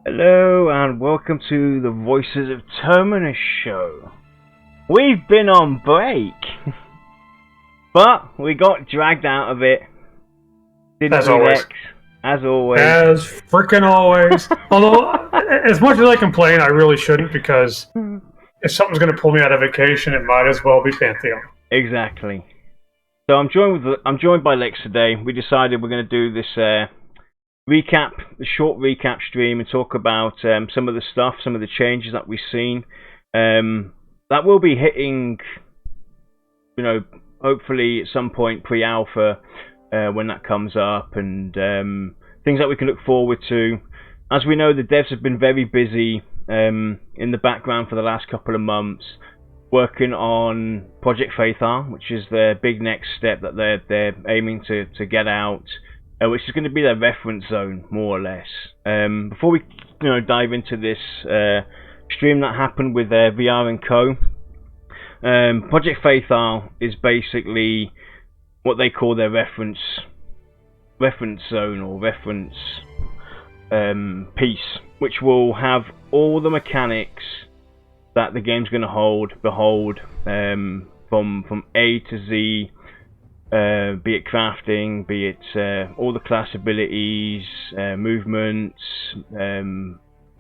Hello and welcome to the Voices of Terminus show. We've been on break, but we got dragged out of it. Didn't As we, always. Lex? As always. As frickin' always. Although, as much as I complain, I really shouldn't, because if something's going to pull me out of vacation, it might as well be Pantheon. Exactly. So I'm joined by Lex today. We decided we're going to do this short recap stream, and talk about some of the stuff, some of the changes that we've seen. That will be hitting, hopefully at some point pre-alpha when that comes up, and things that we can look forward to. As we know, the devs have been very busy in the background for the last couple of months, working on Project Faithar, which is their big next step that they're aiming to get out. Which is going to be their reference zone, more or less. Before we dive into this stream that happened with VR and Cohh, Project Faithar is basically what they call their reference zone or reference piece, which will have all the mechanics that the game's going to behold from A to Z. Be it crafting, be it all the class abilities, movements,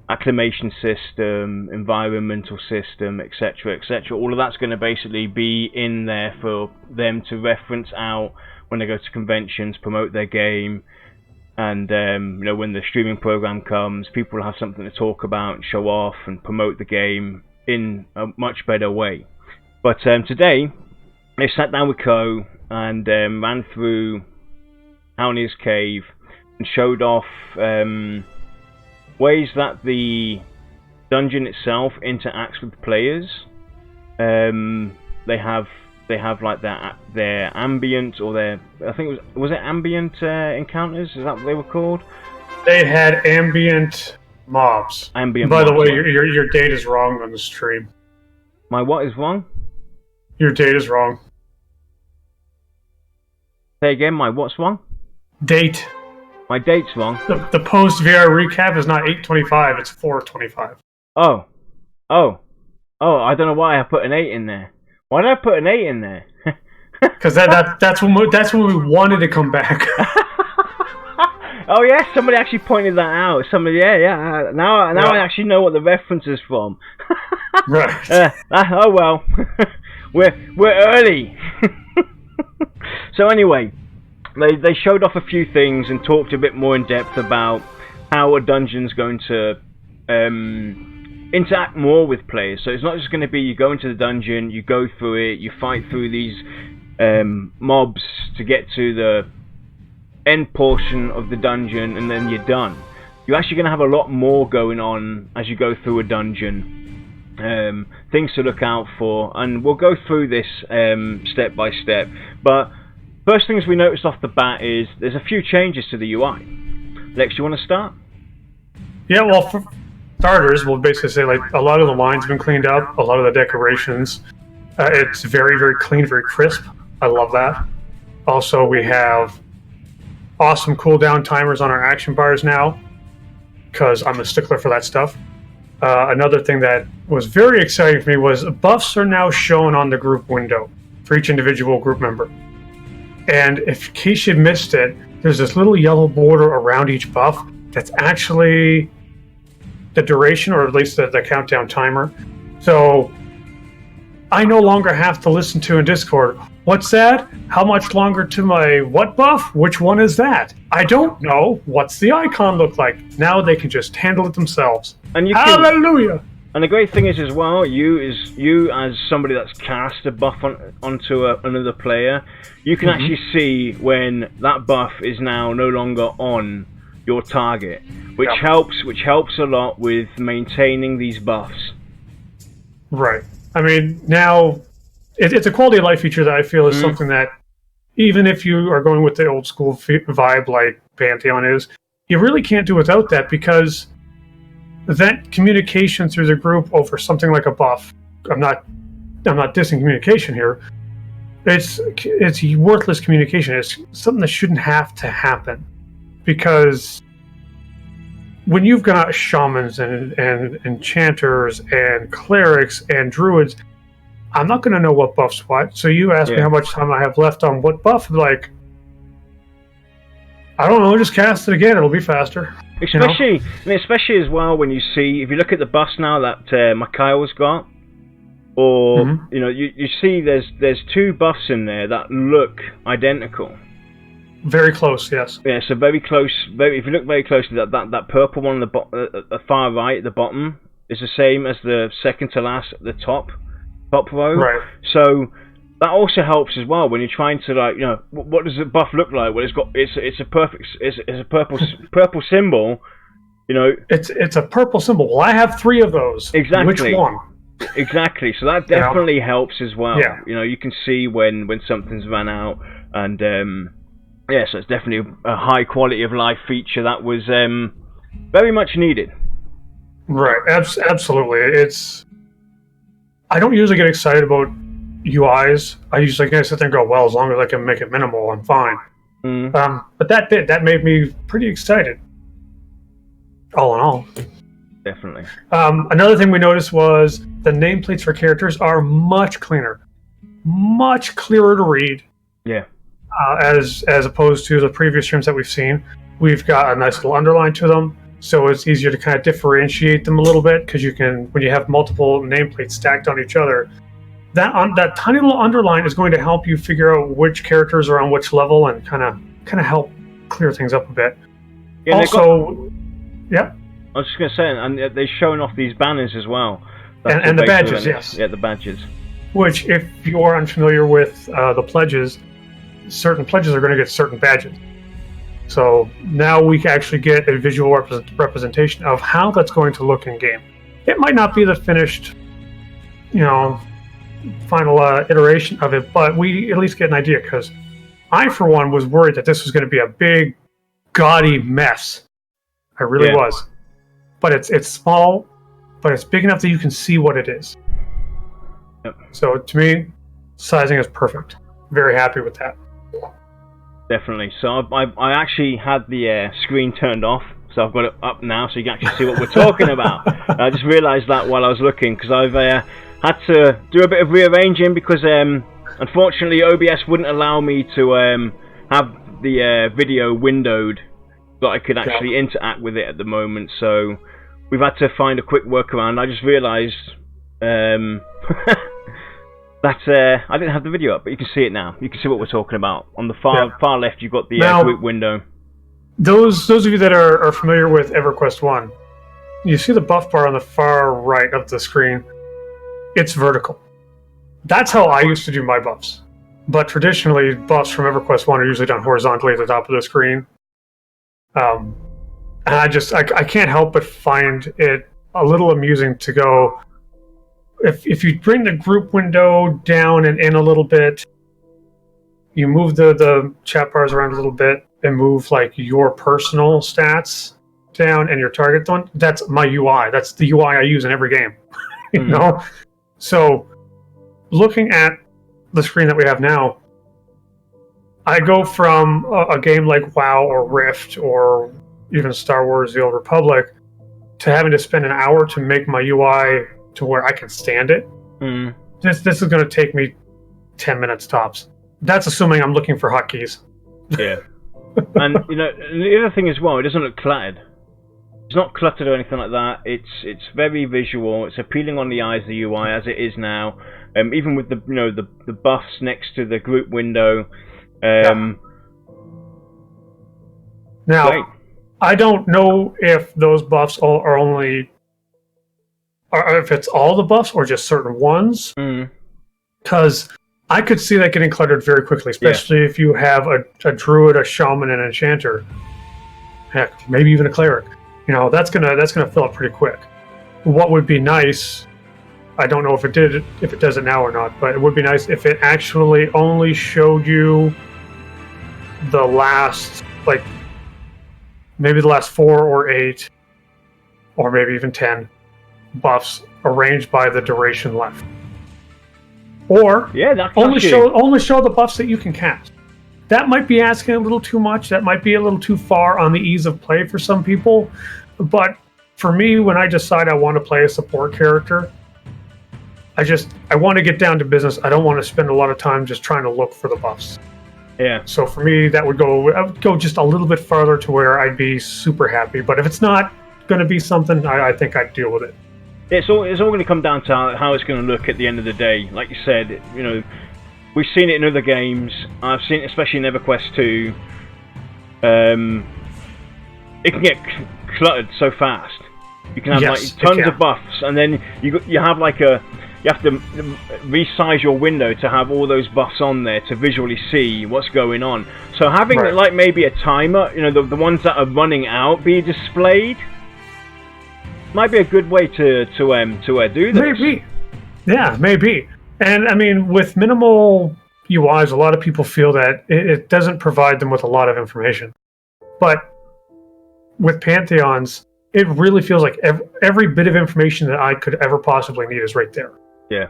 acclimation system, environmental system, etc., etc. All of that's going to basically be in there for them to reference out when they go to conventions, promote their game, and when the streaming program comes, people will have something to talk about and show off and promote the game in a much better way. But today, they sat down with Cohh and ran through Haunir's Cave and showed off ways that the dungeon itself interacts with players. They have like their ambient, or their, I think was it ambient encounters? Is that what they were called? They had ambient mobs. Ambient. By mobs, the way, right? your date is wrong on the stream. My what is wrong? Your date is wrong. Say again, my what's wrong? Date. My date's wrong. The post VR recap is not 8/25, it's 4/25. Oh, I don't know why I put an 8 in there. Why did I put an 8 in there? Because that's when we wanted to come back. Oh yeah, somebody actually pointed that out. Yeah. Now I actually know what the reference is from. Right. Oh well, we're early. So anyway, they showed off a few things and talked a bit more in depth about how a dungeon's going to interact more with players. So it's not just going to be you go into the dungeon, you go through it, you fight through these mobs to get to the end portion of the dungeon, and then you're done. You're actually going to have a lot more going on as you go through a dungeon. Things to look out for, and we'll go through this step by step. But first things we noticed off the bat is there's a few changes to the UI. Lex, you want to start? Yeah, well, for starters, we'll basically say like a lot of the lines have been cleaned up, a lot of the decorations. It's very, very clean, very crisp. I love that. Also, we have awesome cooldown timers on our action bars now, because I'm a stickler for that stuff. Another thing that was very exciting for me was buffs are now shown on the group window for each individual group member. And in case you missed it, there's this little yellow border around each buff that's actually the duration, or at least the countdown timer. So I no longer have to listen to in Discord, what's that? How much longer to my what buff? Which one is that? I don't know. What's the icon look like? Now they can just handle it themselves. And you Hallelujah! And the great thing is as well, you as somebody that's cast a buff onto another player, you can actually see when that buff is now no longer on your target, which helps a lot with maintaining these buffs. Right. I mean, now it's a quality of life feature that I feel is something that, even if you are going with the old school vibe like Pantheon is, you really can't do without that, because that communication through the group over something like a buff, I'm not dissing communication here, it's worthless communication. It's something that shouldn't have to happen, because when you've got shamans and enchanters and clerics and druids, I'm not going to know what buff's what. So you ask me how much time I have left on what buff. Like, I don't know. Just cast it again. It'll be faster. Especially as well when you see, if you look at the buffs now that Mikhail's got, or you see there's 2 buffs in there that look identical. Very close, yes. Yeah, so very close. If you look very closely, that purple one at the far right at the bottom is the same as the second to last at the top row. Right. So that also helps as well when you're trying to, like, what does the buff look like? Well, it's a purple symbol. It's a purple symbol. Well, I have 3 of those. Exactly. Which one? Exactly. So that definitely helps as well. Yeah. You can see when something's run out, and so it's definitely a high quality of life feature that was very much needed. Right. Absolutely. I don't usually get excited about UIs. I usually sit there and go, well, as long as I can make it minimal, I'm fine. But that made me pretty excited. All in all. Definitely. Another thing we noticed was the nameplates for characters are much cleaner. Much clearer to read. Yeah. As opposed to the previous streams that we've seen. We've got a nice little underline to them, so it's easier to kind of differentiate them a little bit, because you can, when you have multiple nameplates stacked on each other, that tiny little underline is going to help you figure out which characters are on which level, and kind of help clear things up a bit. Yeah, also, I was just going to say, and they're showing off these banners as well. And the badges, yes. Yeah, the badges. Which, if you are unfamiliar with the pledges, certain pledges are going to get certain badges. So now we can actually get a visual representation of how that's going to look in game. It might not be the finished, final iteration of it, but we at least get an idea, because I, for one, was worried that this was going to be a big, gaudy mess. I really was. But it's small, but it's big enough that you can see what it is. Yep. So to me, sizing is perfect. Very happy with that. Definitely. So I actually had the screen turned off, so I've got it up now, so you can actually see what we're talking about. I just realised that while I was looking, because I've had to do a bit of rearranging, because unfortunately OBS wouldn't allow me to have the video windowed that I could actually interact with it at the moment. So we've had to find a quick workaround. I just realised that I didn't have the video up, but you can see it now. You can see what we're talking about. On the far left, you've got the group window. Those of you that are familiar with EverQuest 1, you see the buff bar on the far right of the screen. It's vertical. That's how I used to do my buffs. But traditionally, buffs from EverQuest 1 are usually done horizontally at the top of the screen. And I can't help but find it a little amusing to go, if you bring the group window down and in a little bit, you move the chat bars around a little bit and move like your personal stats down and your target one. That's my UI. That's the UI I use in every game. you know? So looking at the screen that we have now, I go from a game like WoW or Rift or even Star Wars The Old Republic to having to spend an hour to make my UI to where I can stand it. This is going to take me 10 minutes tops. That's assuming I'm looking for hotkeys. Yeah. And the other thing as well, it doesn't look cluttered. It's not cluttered or anything like that. It's very visual. It's appealing on the eyes, the UI, as it is now. Even with the buffs next to the group window. Now, great. I don't know if those buffs are only, or if it's all the buffs or just certain ones. Because I could see that getting cluttered very quickly, especially if you have a druid, a shaman, and an enchanter. Heck, maybe even a cleric. That's gonna fill up pretty quick. What would be nice, I don't know if it does it now or not, but it would be nice if it actually only showed you the last, maybe the last 4 or 8, or maybe even 10 buffs arranged by the duration left. Or only show the buffs that you can cast. That might be asking a little too much. That might be a little too far on the ease of play for some people. But for me, when I decide I want to play a support character, I want to get down to business. I don't want to spend a lot of time just trying to look for the buffs. Yeah. So for me, I would go just a little bit farther to where I'd be super happy. But if it's not going to be something, I think I'd deal with it. It's all going to come down to how it's going to look at the end of the day. Like you said, we've seen it in other games. I've seen it especially in EverQuest 2. It can get cluttered so fast. You can have tons of buffs, and then you have you have to resize your window to have all those buffs on there to visually see what's going on. So having maybe a timer, the ones that are running out be displayed, might be a good way to do this. Maybe, yeah, maybe. And I mean, with minimal UIs, a lot of people feel that it doesn't provide them with a lot of information. But with Pantheons, it really feels like every bit of information that I could ever possibly need is right there. Yeah.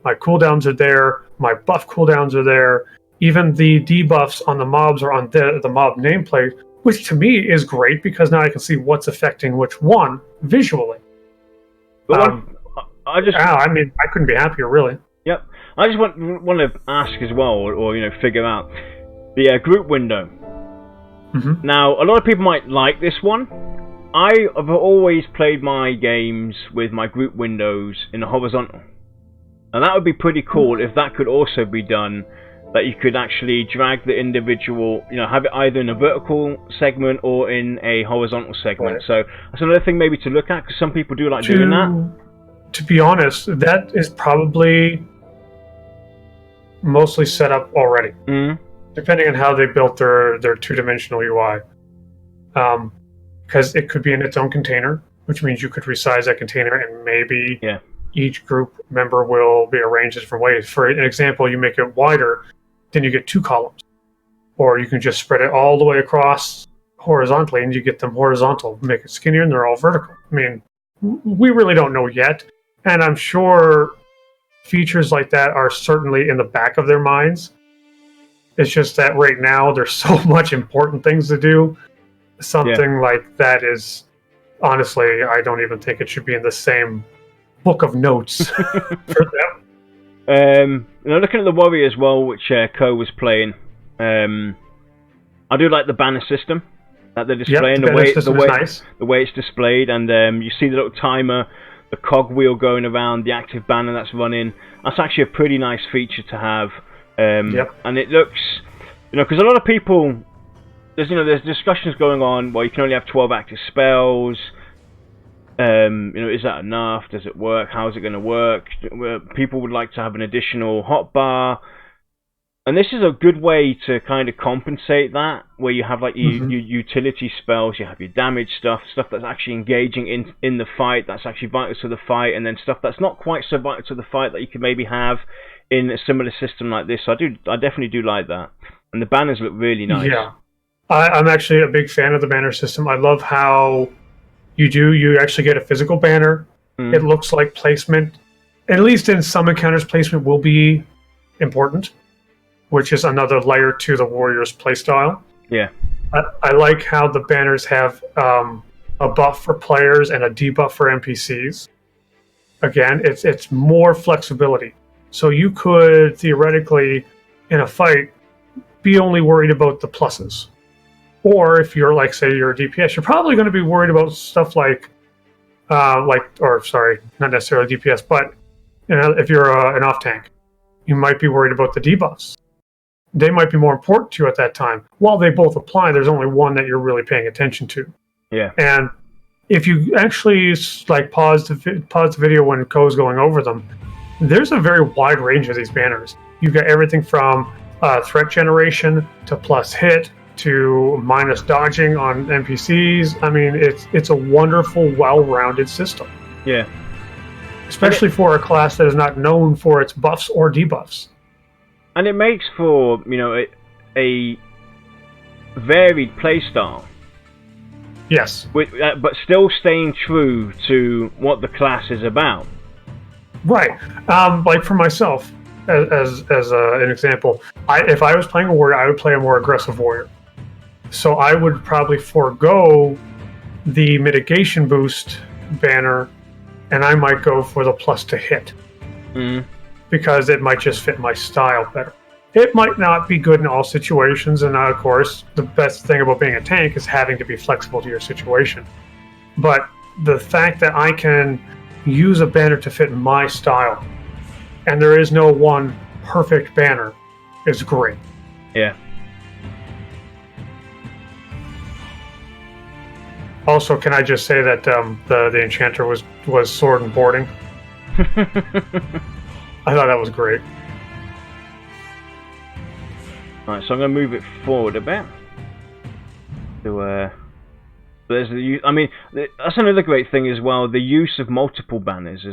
My cooldowns are there, my buff cooldowns are there, even the debuffs on the mobs are on the mob nameplate, which to me is great because now I can see what's affecting which one visually. But I mean, I couldn't be happier, really. Yep. I just want to ask as well, or figure out the group window. Mm-hmm. Now, a lot of people might like this one. I have always played my games with my group windows in the horizontal. And that would be pretty cool if that could also be done, that you could actually drag the individual, have it either in a vertical segment or in a horizontal segment. Right. So that's another thing maybe to look at, because some people do like doing that. To be honest, that is probably mostly set up already, depending on how they built their two-dimensional UI. Because it could be in its own container, which means you could resize that container and maybe each group member will be arranged in different ways. For an example, you make it wider, then you get 2 columns. Or you can just spread it all the way across horizontally and you get them horizontal. Make it skinnier and they're all vertical. I mean, we really don't know yet. And I'm sure features like that are certainly in the back of their minds. It's just that right now there's so much important things to do. Something like that is, honestly, I don't even think it should be in the same book of notes for them. Looking at the Warrior as well, which Cohh was playing, I do like the banner system that they're displaying, the way it's displayed, and you see the little timer, the cog wheel going around, the active banner that's running. That's actually a pretty nice feature to have. And it looks, because a lot of people, there's discussions going on. Well, you can only have 12 active spells. Is that enough? Does it work? How is it going to work? People would like to have an additional hotbar, and this is a good way to kind of compensate that, where you have your utility spells, you have your damage stuff that's actually engaging in the fight, that's actually vital to the fight, and then stuff that's not quite so vital to the fight that you could maybe have in a similar system like this. So I definitely do like that, and the banners look really nice. Yeah. I'm actually a big fan of the banner system. I love how you actually get a physical banner. It looks like placement, at least in some encounters, placement will be important, which is another layer to the Warrior's playstyle. Yeah. I like how the banners have a buff for players and a debuff for NPCs. Again, it's more flexibility. So you could, theoretically, in a fight, be only worried about the pluses. Or if you're say you're a DPS, you're probably going to be worried about stuff not necessarily DPS, but if you're an off tank, you might be worried about the debuffs. They might be more important to you at that time. While they both apply, there's only one that you're really paying attention to. Yeah. And if you actually pause the video when Cohh's going over them, there's a very wide range of these banners. You've got everything from threat generation to plus hit to minus dodging on NPCs. I mean, it's a wonderful, well-rounded system. Yeah. Especially for a class that is not known for its buffs or debuffs. And it makes for, a varied playstyle. Yes. But still staying true to what the class is about. Right. For myself, as an example, if I was playing a warrior, I would play a more aggressive warrior. So I would probably forego the mitigation boost banner, and I might go for the plus to hit. Because it might just fit my style better. It might not be good in all situations, and of course, the best thing about being a tank is having to be flexible to your situation. But the fact that I can use a banner to fit my style, and there is no one perfect banner, is great. Yeah. Also, can I just say that the enchanter was sword and boarding? I thought that was great. Right, so I'm going to move it forward a bit. There's the. I mean, that's another great thing as well. The use of multiple banners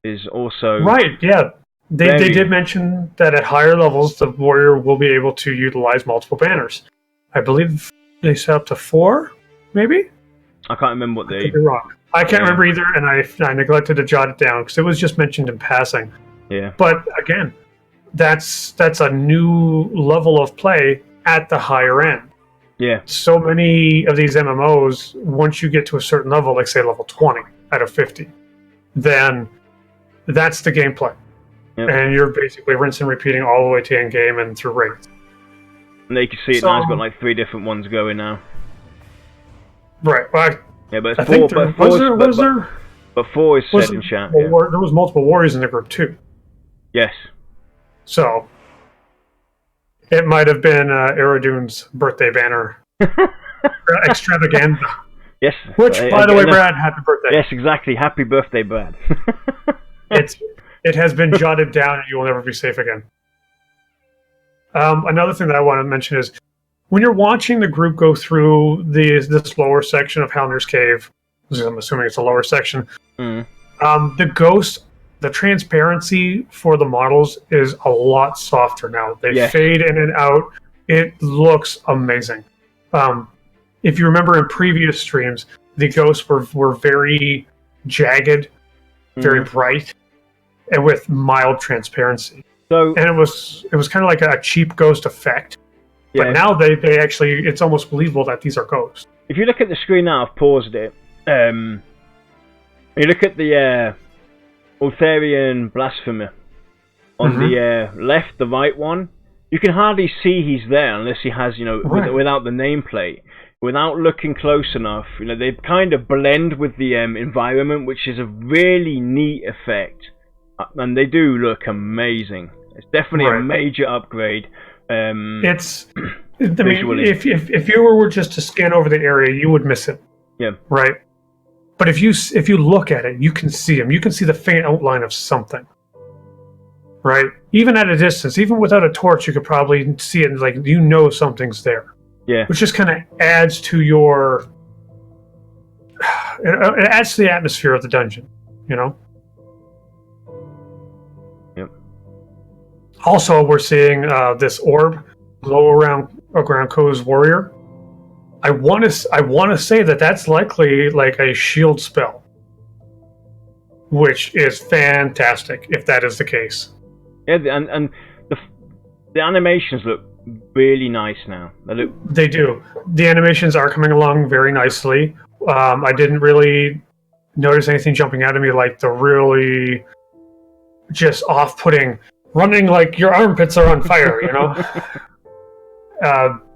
is also right. Yeah, they did mention that at higher levels, the warrior will be able to utilize multiple banners. I believe they set up to 4, maybe. I can't remember what they. I could be wrong. I can't remember either, and I neglected to jot it down because it was just mentioned in passing. Yeah. But again, that's a new level of play at the higher end. Yeah. So many of these MMOs, once you get to a certain level, like say level 20 out of 50, then that's the gameplay. Yep. And you're basically rinsing and repeating all the way to end game and through raids. And you can see it now. It's got like 3 different ones going now. Right. Well, yeah, but I 4. think there, was there? But 4 is said in chat. Yeah. There was multiple warriors in the group too. Yes. So it might have been Eridune's birthday banner extravaganza. Yes. Which, by the way, Brad, happy birthday. Yes, exactly. Happy birthday, Brad. It has been jotted down, and you will never be safe again. Another thing that I want to mention is when you're watching the group go through this lower section of Halner's Cave, I'm assuming it's a lower section, the ghost, the transparency for the models is a lot softer now. They fade in and out. It looks amazing. If you remember in previous streams, the ghosts were very jagged, very bright, and with mild transparency. And it was kind of like a cheap ghost effect. But now they actually, it's almost believable that these are ghosts. If you look at the screen now, I've paused it. You look at the Ultharian Blasphemer on the left, the right one. You can hardly see he's there unless he has, without the nameplate. Without looking close enough, they kind of blend with the environment, which is a really neat effect. And they do look amazing. It's definitely a major upgrade. It's, I mean, if you were just to scan over the area, you would miss it. Yeah. Right. But if you look at it, you can see them. You can see the faint outline of something. Right. Even at a distance, even without a torch, you could probably see it. Like something's there. Yeah. Which just kind of adds to your. It adds to the atmosphere of the dungeon. Yep. Also, we're seeing this orb glow around Cohh's warrior. I want to say that that's likely like a shield spell, which is fantastic if that is the case. Yeah, and the animations look really nice now. They do. The animations are coming along very nicely. I didn't really notice anything jumping out at me like the really just off-putting running like your armpits are on fire,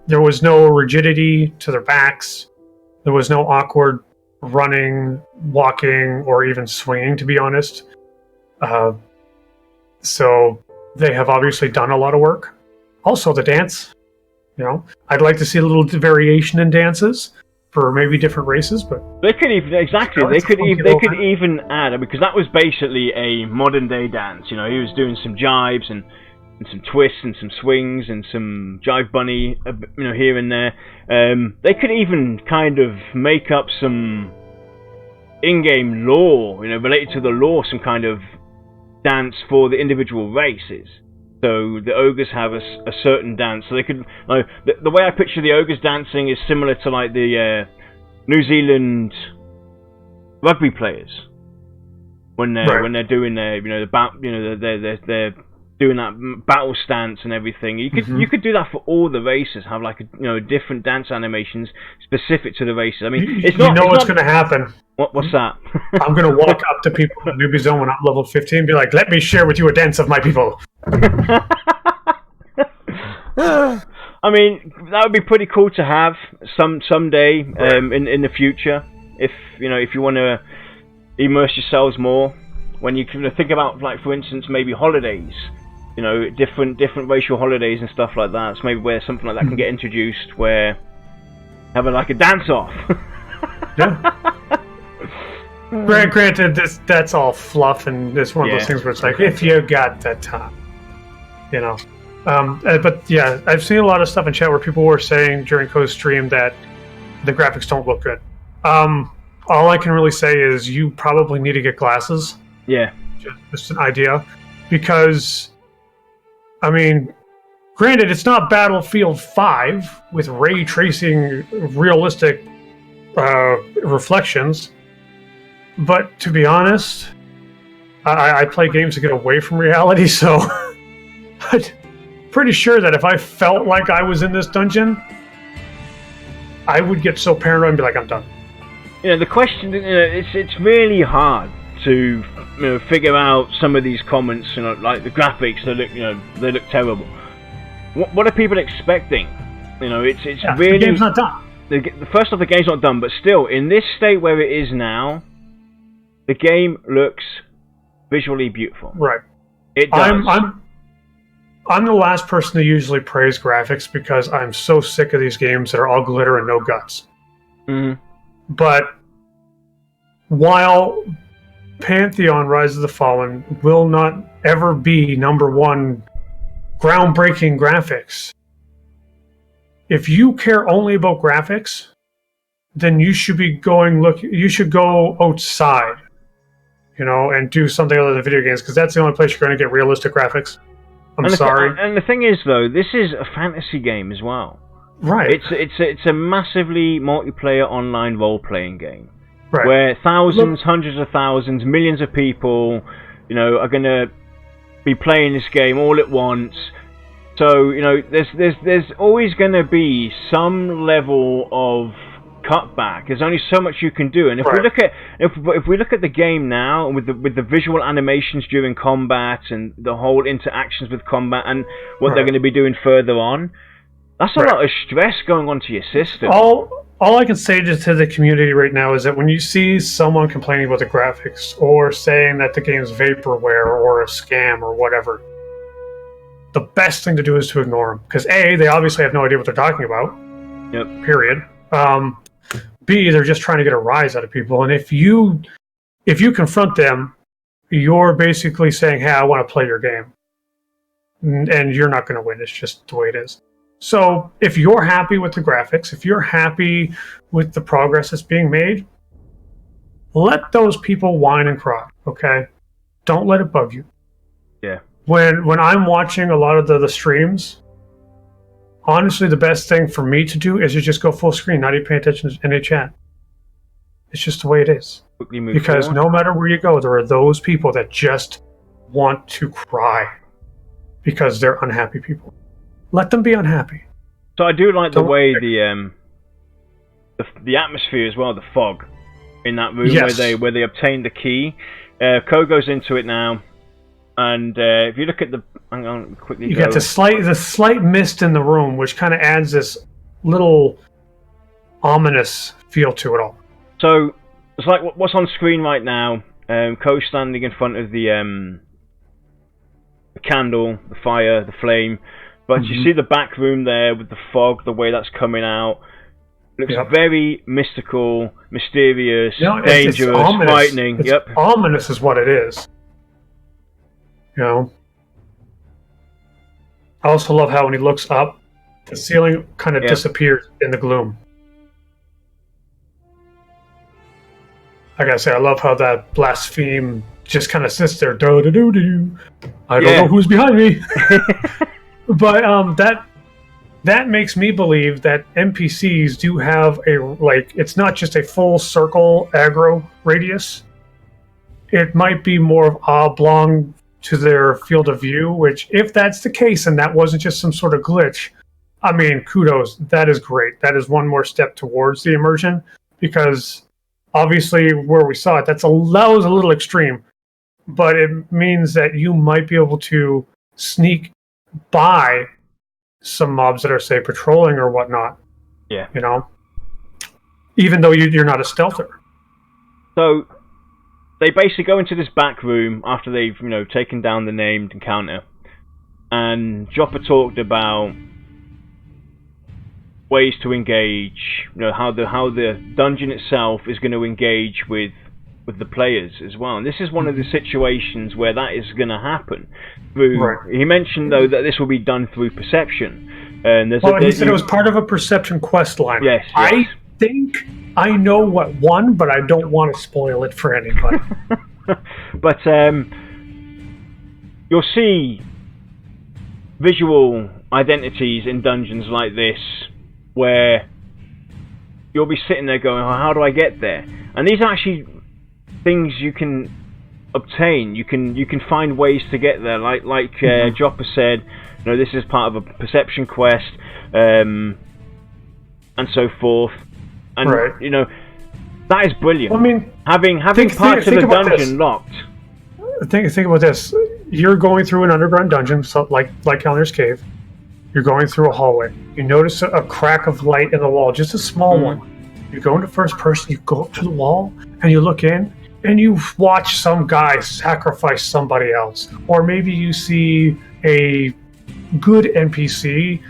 There was no rigidity to their backs. There was no awkward running, walking, or even swinging, to be honest. So they have obviously done a lot of work. Also, the dance. I'd like to see a little variation in dances for maybe different races, but they could even they could even add, because that was basically a modern day dance. He was doing some jibes and some twists and some swings and some jive bunny, here and there. They could even kind of make up some in-game lore, related to the lore, some kind of dance for the individual races. So the ogres have a certain dance. So they could, the way I picture the ogres dancing is similar to like the New Zealand rugby players when they're doing their their doing that battle stance and everything. You could do that for all the races. Have like different dance animations specific to the races. I mean, it's not. What's going to happen? What's that? I'm going to walk up to people in the newbie zone when I'm level 15 and be like, "Let me share with you a dance of my people." I mean, that would be pretty cool to have someday in the future. If you want to immerse yourselves more, when you can think about, like, for instance, maybe holidays, different racial holidays and stuff like that. So maybe where something like that can get introduced, where have like a dance off. Yeah. Granted, that's all fluff, and it's one of those things where it's like, if you got the time, But yeah, I've seen a lot of stuff in chat where people were saying during Cohh's stream that the graphics don't look good. All I can really say is you probably need to get glasses. Yeah. Just an idea. Because, I mean, granted, it's not Battlefield 5 with ray tracing realistic reflections. But to be honest, I play games to get away from reality, so I'm pretty sure that if I felt like I was in this dungeon, I would get so paranoid and be like, I'm done. The question, it's really hard to figure out some of these comments, like the graphics, they look terrible. What are people expecting? It's really, the game's not done. First off, the game's not done, but still, in this state where it is now, the game looks visually beautiful. Right. It does. I'm the last person to usually praise graphics because I'm so sick of these games that are all glitter and no guts. Mm-hmm. But while Pantheon Rise of the Fallen will not ever be #1 groundbreaking graphics, if you care only about graphics, then you should be you should go outside, and do something other than video games, because that's the only place you're going to get realistic graphics. I'm sorry. And the thing is, though, this is a fantasy game as well. Right. It's a massively multiplayer online role-playing game. Right. Where thousands, hundreds of thousands, millions of people, are going to be playing this game all at once. So, there's always going to be some level of cutback. There's only so much you can do, and if we look at the game now with the visual animations during combat and the whole interactions with combat and what they're going to be doing further on, that's a lot of stress going onto your system. All I can say to the community right now is that when you see someone complaining about the graphics or saying that the game's vaporware or a scam or whatever, the best thing to do is to ignore them, because A, they obviously have no idea what they're talking about. Yep. Period. B, they're just trying to get a rise out of people, and if you confront them, you're basically saying, "Hey, I want to play your game," and you're not going to win. It's just the way it is. So, if you're happy with the graphics, if you're happy with the progress that's being made, let those people whine and cry. Okay, don't let it bug you. Yeah. When I'm watching a lot of the streams, honestly, the best thing for me to do is to just go full screen, not even pay attention to any chat. It's just the way it is. Because forward. No matter where you go, there are those people that just want to cry because they're unhappy people. Let them be unhappy. So I do like the way the atmosphere as well, the fog in that room where they obtain the key. Cohh goes into it now, and if you look at the, hang on, quickly. You get the slight mist in the room, which kind of adds this little ominous feel to it all. So it's like what's on screen right now. Cohh standing in front of the candle, the fire, the flame. But you see the back room there with the fog, the way that's coming out. Looks very mystical, mysterious, dangerous, it's frightening. It's ominous is what it is. I also love how when he looks up, the ceiling kind of disappears in the gloom. I gotta say, I love how that blaspheme just kind of sits there. Do-do-do-do-do. I don't know who's behind me. But that makes me believe that NPCs do have it's not just a full circle aggro radius. It might be more of oblong to their field of view, which, if that's the case and that wasn't just some sort of glitch, I mean, kudos. That is great. That is one more step towards the immersion, because obviously where we saw it, that was a little extreme, but it means that you might be able to sneak by some mobs that are, say, patrolling or whatnot. Yeah. You know? Even though you're not a stealther. So they basically go into this back room after they've, taken down the named encounter, and Joppa talked about ways to engage, how the dungeon itself is going to engage with the players as well. And this is one of the situations where that is going to happen. He mentioned, though, that this will be done through perception. And he said it was part of a perception quest line. Yes. I think I know what one, but I don't want to spoil it for anybody. But you'll see visual identities in dungeons like this, where you'll be sitting there going, oh, how do I get there? And these are actually things you can obtain. You can find ways to get there. Like Joppa said, this is part of a perception quest, and so forth. And that is brilliant. I mean, having parts of the dungeon locked. Think about this. You're going through an underground dungeon, so like Kelner's Cave. You're going through a hallway. You notice a crack of light in the wall, just a small one. You go into first person, you go up to the wall, and you look in, and you watch some guy sacrifice somebody else. Or maybe you see a good NPC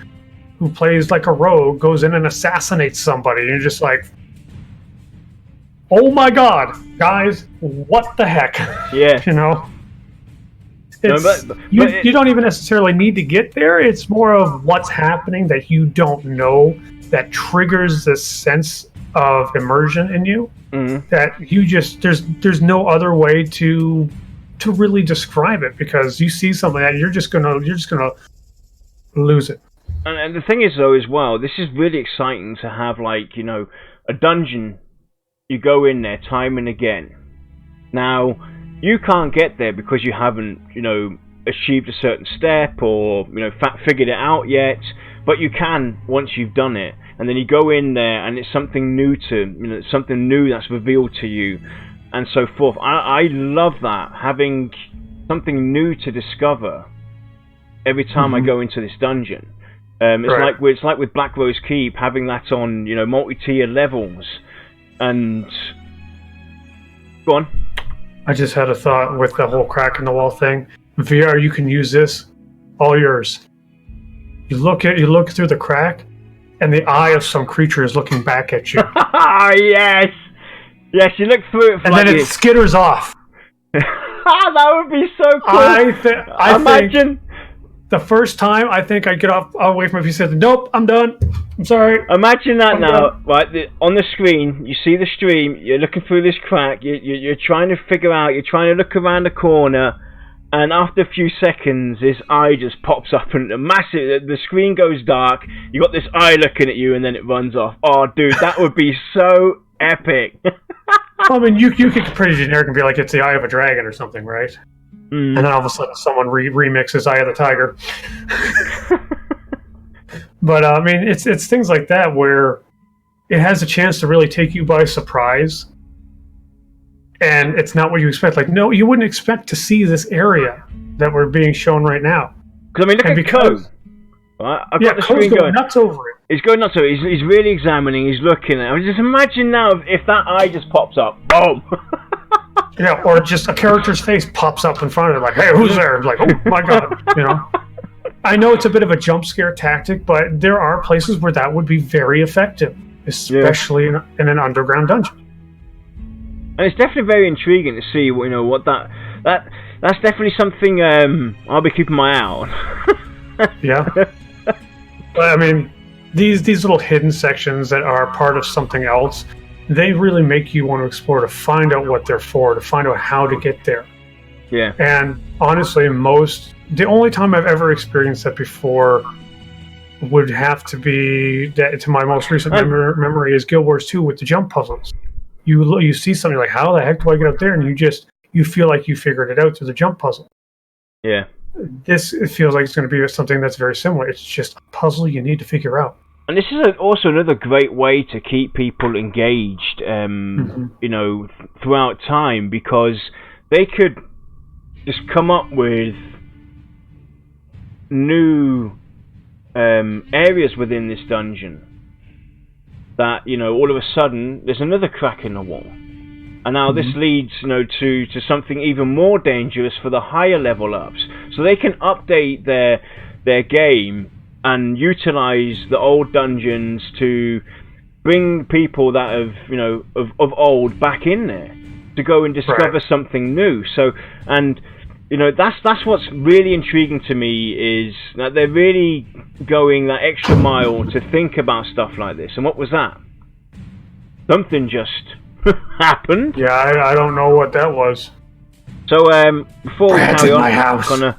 who plays like a rogue, goes in and assassinates somebody, and you're just like, oh my god, guys, what the heck? Yeah. You don't even necessarily need to get there. It's more of what's happening that you don't know that triggers this sense of immersion in you. Mm-hmm. That you just there's no other way to really describe it, because you see something that you're just gonna lose it. And the thing is, though, as well, this is really exciting to have, a dungeon. You go in there time and again. Now, you can't get there because you haven't, achieved a certain step or, figured it out yet. But you can once you've done it. And then you go in there and it's something new something new that's revealed to you, and so forth. I love that, having something new to discover every time I go into this dungeon. It's like with Black Rose Keep, having that on, multi-tier levels. And go on. I just had a thought with the whole crack in the wall thing. VR, you can use this, all yours. You look through the crack, and the eye of some creature is looking back at you. Yes, you look through it, and then it skitters off. That would be so cool. I imagine. The first time, I think I'd get away from it. He said, nope, I'm done. I'm sorry. Imagine that now, right? On the screen, you see the stream, you're looking through this crack, you're trying to figure out, you're trying to look around the corner, and after a few seconds, this eye just pops up, and the screen goes dark, you got this eye looking at you, and then it runs off. Oh, dude, that would be so epic. I mean, you could pretty generic and be like, it's the eye of a dragon or something, right? And then all of a sudden someone remixes Eye of the Tiger. But I mean, it's things like that where it has a chance to really take you by surprise, and it's not what you expect. Like, no, you wouldn't expect to see this area that we're being shown right now. Because I mean, look at Cohh. Right? I've got the screen going nuts over it. He's going nuts over it. He's really examining. He's looking at it. I mean, just imagine now if that eye just pops up. Boom. Yeah, or just a character's face pops up in front of it, like, hey, who's there? Like, oh my god, I know it's a bit of a jump scare tactic, but there are places where that would be very effective, especially in an underground dungeon. And it's definitely very intriguing to see, what that's definitely something I'll be keeping my eye on. Yeah. But I mean, these little hidden sections that are part of something else, they really make you want to explore, to find out what they're for, to find out how to get there. Yeah. And honestly, the only time I've ever experienced that before would have to be, to my most recent memory, is Guild Wars 2 with the jump puzzles. You see something like, how the heck do I get up there? And you feel like you figured it out through the jump puzzle. Yeah. This, it feels like it's going to be something that's very similar. It's just a puzzle you need to figure out. And this is also another great way to keep people engaged, you know, throughout time, because they could just come up with new areas within this dungeon that, you know, all of a sudden there's another crack in the wall. And now this leads, you know, to something even more dangerous for the higher level ups. So they can update their game and utilize the old dungeons to bring people that have, you know, of old back in there to go and discover something new. So, and you know, that's what's really intriguing to me, is that they're really going that extra mile to think about stuff like this. And what was that? Something just happened. Yeah, I don't know what that was. So before we carry on, I'm gonna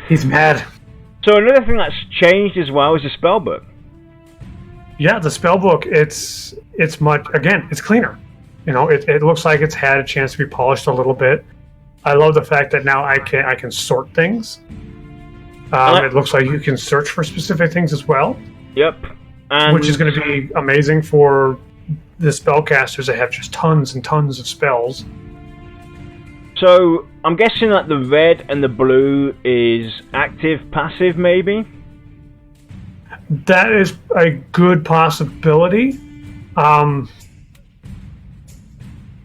he's mad. So another thing that's changed as well is the spellbook. Yeah, the spellbook, it's much, again, it's cleaner. You know, it looks like it's had a chance to be polished a little bit. I love the fact that now I can sort things. It looks like you can search for specific things as well. Yep. Which is going to be amazing for the spellcasters that have just tons and tons of spells. So I'm guessing that the red and the blue is active, passive, maybe? That is a good possibility.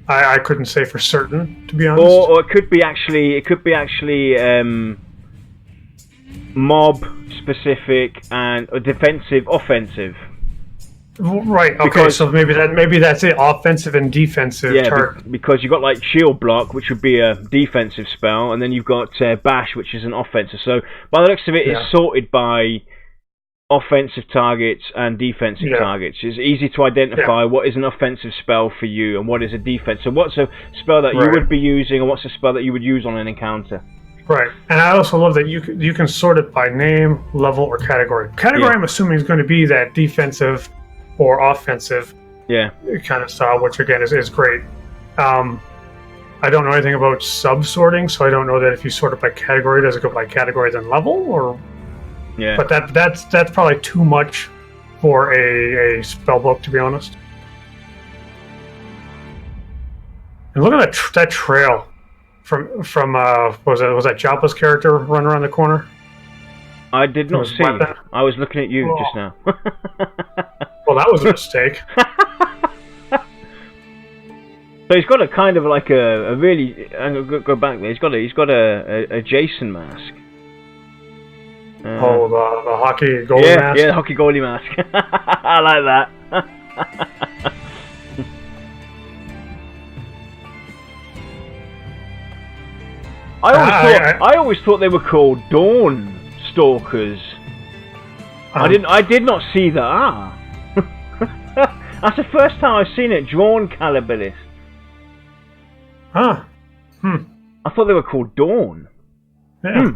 I couldn't say for certain, to be honest. Or it could be actually mob specific and defensive, offensive. Right. Okay. Because, so maybe that's it. Offensive and defensive. Yeah. Because you've got like shield block, which would be a defensive spell, and then you've got bash, which is an offensive. So by the looks of it, it's sorted by offensive targets and defensive targets. It's easy to identify what is an offensive spell for you and what is a defense. So what's a spell that you would be using, and what's a spell that you would use on an encounter? Right, and I also love that you can sort it by name, level, or category. Category, I'm assuming, is going to be that defensive or offensive kind of style, which again is great. I don't know anything about sub-sorting, so I don't know that if you sort it by category, does it go by category then level, or... Yeah. But that's probably too much for a spellbook, to be honest. And look at that trail from was that Joppa's character run around the corner? I did not see. Weapon. I was looking at you just now. Well, that was a mistake. So he's got a kind of like a really. I'm gonna go back there. He's got a Jason mask. The hockey goalie mask? Yeah, the hockey goalie mask. I like that. I always thought they were called Dawn Stalkers. I did not see that. That's the first time I've seen it drawn, Calibilis. Huh. I thought they were called Dawn. Yeah.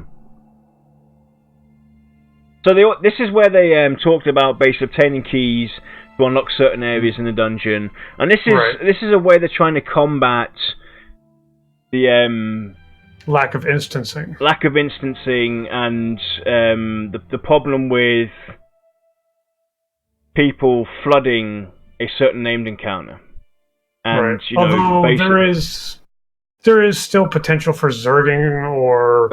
So this is where they talked about basically obtaining keys to unlock certain areas in the dungeon, and this is a way they're trying to combat the lack of instancing, and the problem with people flooding a certain named encounter. And you know, although there is still potential for zerging or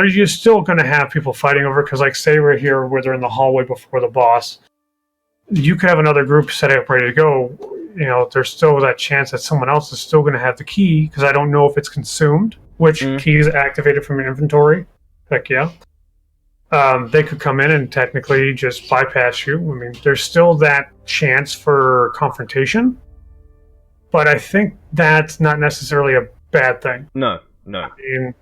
you're still going to have people fighting over, because like say right here where they're in the hallway before the boss, you could have another group set up ready to go. You know, there's still that chance that someone else is still going to have the key, because I don't know if it's consumed, which key is activated from your inventory. Heck yeah. They could come in and technically just bypass you. I mean, there's still that chance for confrontation, but I think that's not necessarily a bad thing. No. I mean,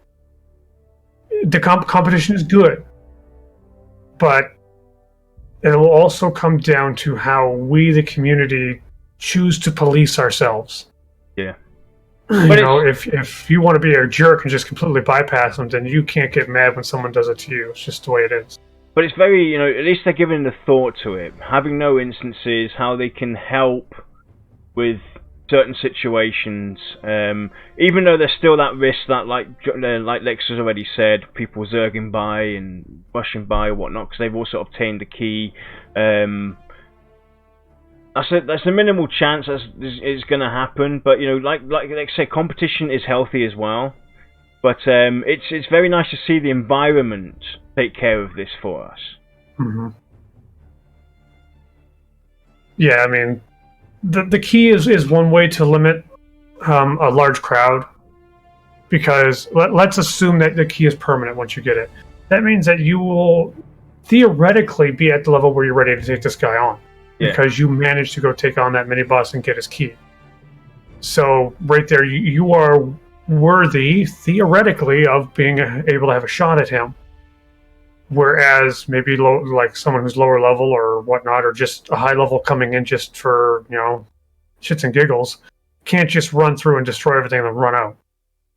the competition is good, but it will also come down to how we, the community, choose to police ourselves. Yeah. If you want to be a jerk and just completely bypass them, then you can't get mad when someone does it to you. It's just the way it is. But it's very, at least they're giving the thought to it. Having no instances, how they can help with certain situations. Even though there's still that risk that, like Lex has already said, people zerging by and rushing by or whatnot because they've also obtained the key. That's a minimal chance that is going to happen. But like I say, competition is healthy as well. But it's very nice to see the environment take care of this for us. Mm-hmm. Yeah, I mean, the key is one way to limit a large crowd, because let's assume that the key is permanent once you get it. That means that you will theoretically be at the level where you're ready to take this guy on, because you managed to go take on that mini boss and get his key. So right there, you are worthy theoretically of being able to have a shot at him. Whereas maybe like someone who's lower level or whatnot, or just a high level coming in just for shits and giggles, can't just run through and destroy everything and then run out.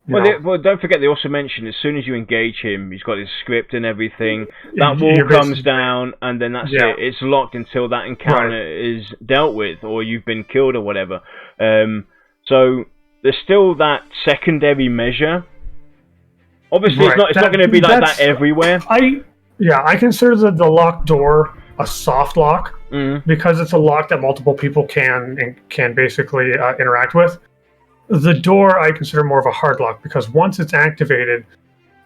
Well, don't forget they also mentioned as soon as you engage him, he's got his script and everything. That wall comes down, and then that's it. It's locked until that encounter is dealt with, or you've been killed or whatever. So there's still that secondary measure. Obviously, it's not going to be like that everywhere. I consider the locked door a soft lock, because it's a lock that multiple people can basically interact with. The door I consider more of a hard lock, because once it's activated,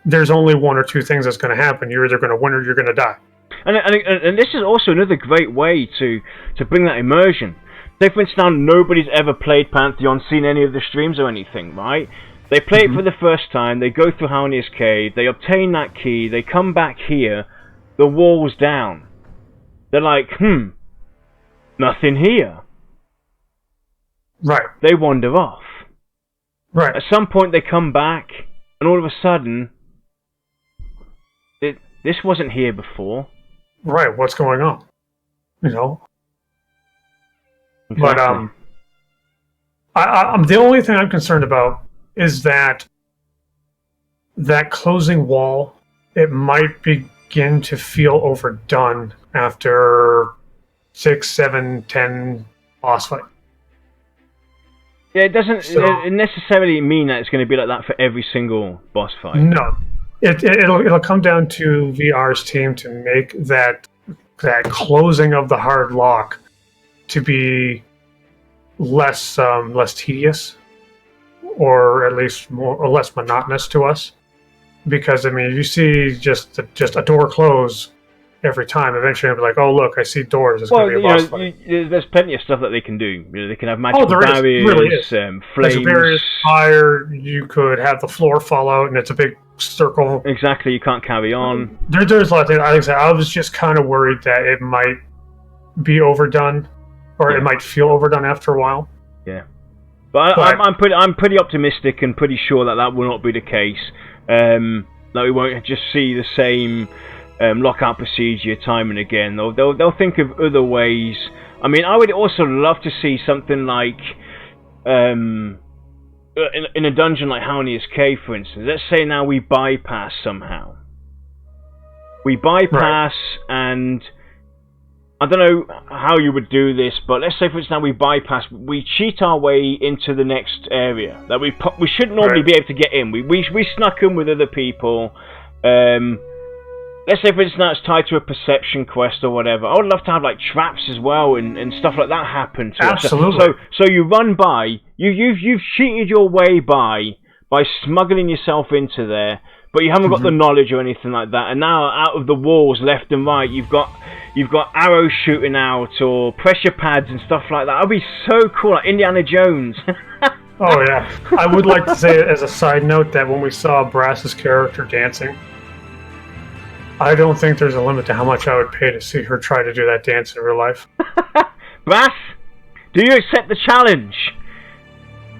there's only one or two things that's going to happen. You're either going to win or you're going to die. And this is also another great way to bring that immersion. Say, for instance, now nobody's ever played Pantheon, seen any of the streams or anything, right? They play it for the first time, they go through Halnia's Cave, they obtain that key, they come back here, the wall's down. They're like, nothing here. Right. They wander off. Right. At some point they come back, and all of a sudden, this wasn't here before. Right, what's going on? Exactly. But I'm the only thing I'm concerned about is that closing wall, it might begin to feel overdone after 6, 7, 10 boss fight. Yeah, it doesn't necessarily mean that it's going to be like that for every single boss fight. No. It'll come down to VR's team to make that closing of the hard lock to be less tedious, or at least less monotonous to us. Because I mean, you see just a door close every time. Eventually, it'll be like, oh look, I see doors. It's going to be a boss fight. There's plenty of stuff that they can do. They can have magical barriers, really is. Flames. There's barriers, fire. You could have the floor fall out, and it's a big circle. Exactly, you can't carry on. There's a lot of things. I was just kind of worried that it might be overdone, or it might feel overdone after a while. Yeah, but I'm pretty optimistic and pretty sure that will not be the case. That we won't just see the same lockout procedure time and again. They'll think of other ways. I mean, I would also love to see something like in a dungeon like Halnia's Cave, for instance. Let's say now we bypass somehow. We bypass and I don't know how you would do this, but let's say for instance now we cheat our way into the next area that we should normally be able to get in. We snuck in with other people. Let's say for instance now it's tied to a perception quest or whatever. I would love to have like traps as well and stuff like that happen to us. So you run by, you've cheated your way by smuggling yourself into there, but you haven't got the knowledge or anything like that. And now out of the walls left and right, you've got arrows shooting out or pressure pads and stuff like that. That'd be so cool, like Indiana Jones. Oh yeah. I would like to say as a side note that when we saw Brass's character dancing, I don't think there's a limit to how much I would pay to see her try to do that dance in real life. Brass, do you accept the challenge?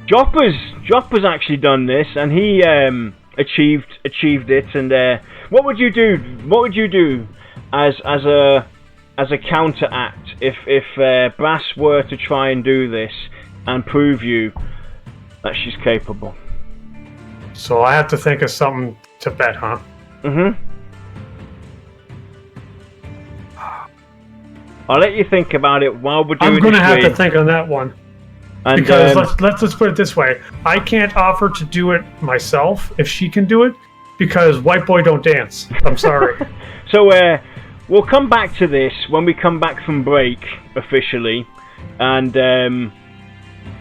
Jopper's actually done this, and he achieved it. And what would you do? What would you do as a counteract if Brass were to try and do this and prove you that she's capable? So I have to think of something to bet, huh? I'll let you think about it while we're doing I'm going to have to think on that one. And, because let's put it this way: I can't offer to do it myself if she can do it, because white boy don't dance. I'm sorry. So we'll come back to this when we come back from break officially, and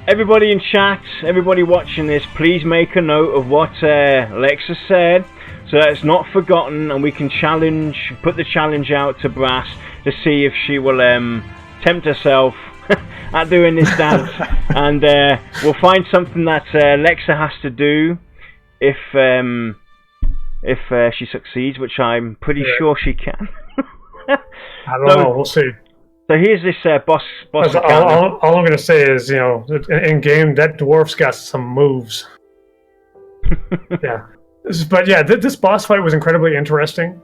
everybody in chat, everybody watching this, please make a note of what Lexa said, so that it's not forgotten, and we can put the challenge out to Brass to see if she will tempt herself at doing this dance, and we'll find something that Lexa has to do if she succeeds, which I'm pretty sure she can. I don't know. We'll see. So here's this boss. All I'm going to say is, in game, that dwarf's got some moves. Yeah. But yeah, this boss fight was incredibly interesting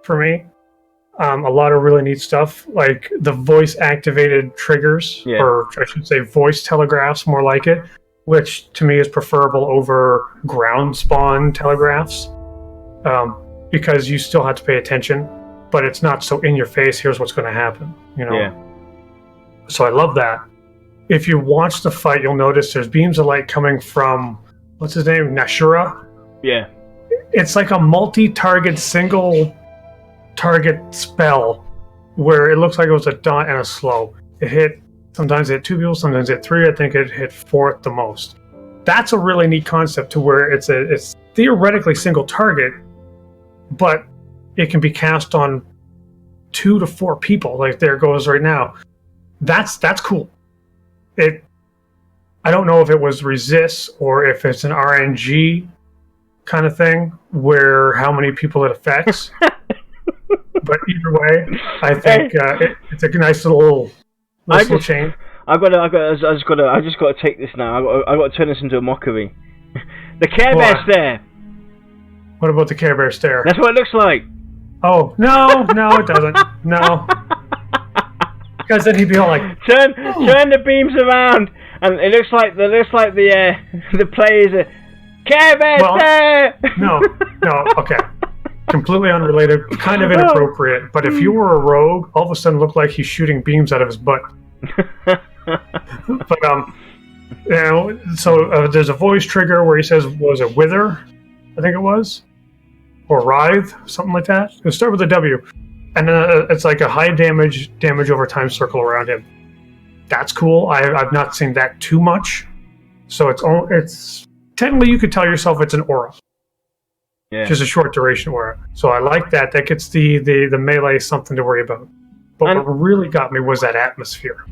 for me. A lot of really neat stuff, like the voice-activated triggers, or I should say voice telegraphs, more like it, which to me is preferable over ground spawn telegraphs, because you still have to pay attention, but it's not so in your face, here's what's going to happen, Yeah. So I love that. If you watch the fight, you'll notice there's beams of light coming from, what's his name, Nashura? Yeah. It's like a multi-target, single-target spell where it looks like it was a dot and a slow. Sometimes it hit 2 people, sometimes it hit 3. I think it hit 4 at the most. That's a really neat concept to where it's theoretically single target, but it can be cast on 2 to 4 people, like there it goes right now. That's cool. I don't know if it was resist or if it's an RNG kind of thing where how many people it affects. But either way, I think it's a nice little change. I just got to take this now. I got to turn this into a mockery. The Care Bear stare. What about the Care Bear stare? That's what it looks like. Oh no, it doesn't. No. Because then he'd be all like, turn the beams around, and it looks like the players are Care Bear stare. No, okay. Completely unrelated, kind of inappropriate. But if you were a rogue, all of a sudden it looked like he's shooting beams out of his butt. But so there's a voice trigger where he says, "Was it Wither?" I think it was, or Writhe, something like that. It'll start with a W, and then it's like a high damage over time circle around him. That's cool. I've not seen that too much, so it's technically you could tell yourself it's an aura. Yeah. Just a short duration aura. So I like that. That gets the melee something to worry about. But what really got me was that atmosphere.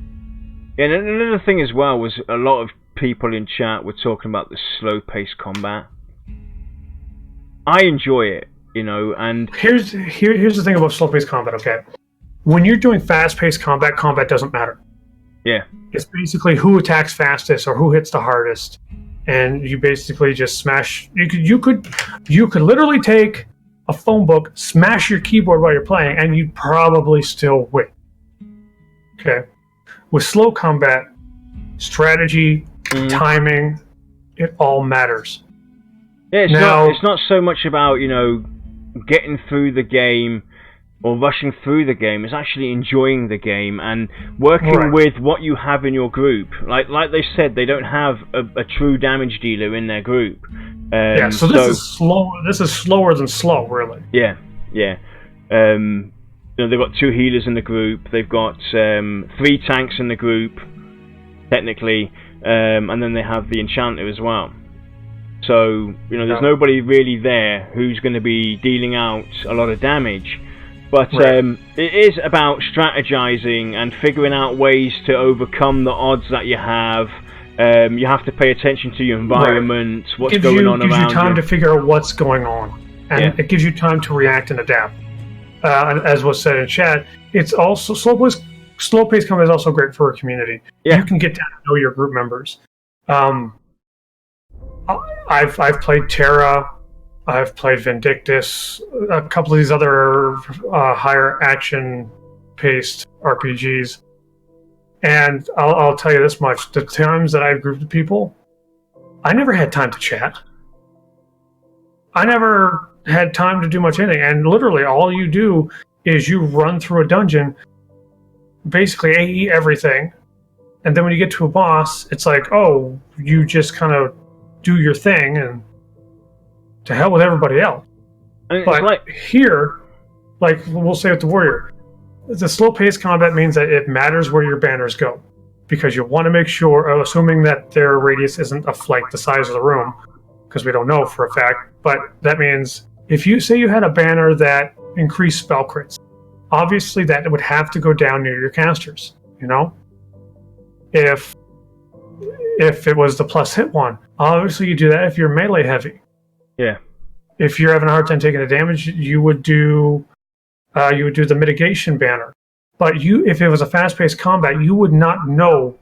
Yeah, and another thing as well was a lot of people in chat were talking about the slow-paced combat. I enjoy it, and... Here's the thing about slow-paced combat, okay? When you're doing fast-paced combat doesn't matter. Yeah. It's basically who attacks fastest or who hits the hardest. And you basically just smash. You could literally take a phone book, smash your keyboard while you're playing, and you'd probably still win. Okay, with slow combat, strategy, timing, it all matters. Yeah, it's not so much about getting through the game or rushing through the game. It's actually enjoying the game and working with what you have in your group. Like they said, they don't have a true damage dealer in their group. So this is slow. This is slower than slow, really. Yeah. They've got 2 healers in the group. They've got 3 tanks in the group, technically, and then they have the enchanter as well. So there's nobody really there who's going to be dealing out a lot of damage. But it is about strategizing and figuring out ways to overcome the odds that you have. You have to pay attention to your environment, what's going on around you. It gives you time to figure out what's going on. And it gives you time to react and adapt. And as was said in chat, it's also slow-paced combat is also great for a community. Yeah. You can get down and know your group members. I've played Terra. I've played Vindictus, a couple of these other higher action-paced RPGs. And I'll tell you this much. The times that I've grouped with people, I never had time to chat. I never had time to do much anything. And literally all you do is you run through a dungeon, basically AE everything, And then when you get to a boss, it's like, oh, you just kind of do your thing and to hell with everybody else. And but it's like here, like we'll say with the warrior, the slow-paced combat means that it matters where your banners go, because you want to make sure, assuming that their radius isn't like the size of the room, because we don't know for a fact, but that means if you say you had a banner that increased spell crits, obviously that would have to go down near your casters, you know? If it was the plus hit one, obviously you do that if you're melee heavy. Yeah. If you're having a hard time taking the damage, you would do the mitigation banner. But if it was a fast-paced combat, you would not know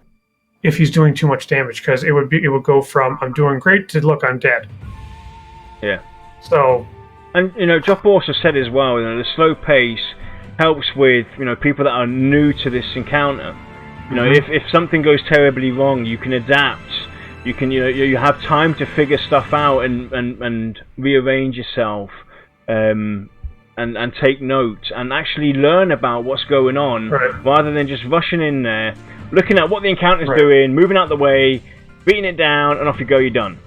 if he's doing too much damage, because it would go from I'm doing great to look, I'm dead. Yeah. So. And Joff also said as well, the slow pace helps with people that are new to this encounter. If something goes terribly wrong, you can adapt. You can you have time to figure stuff out and rearrange yourself, and take notes and actually learn about what's going on, rather than just rushing in there, looking at what the encounter's doing, moving out the way, beating it down, and off you go. You're done.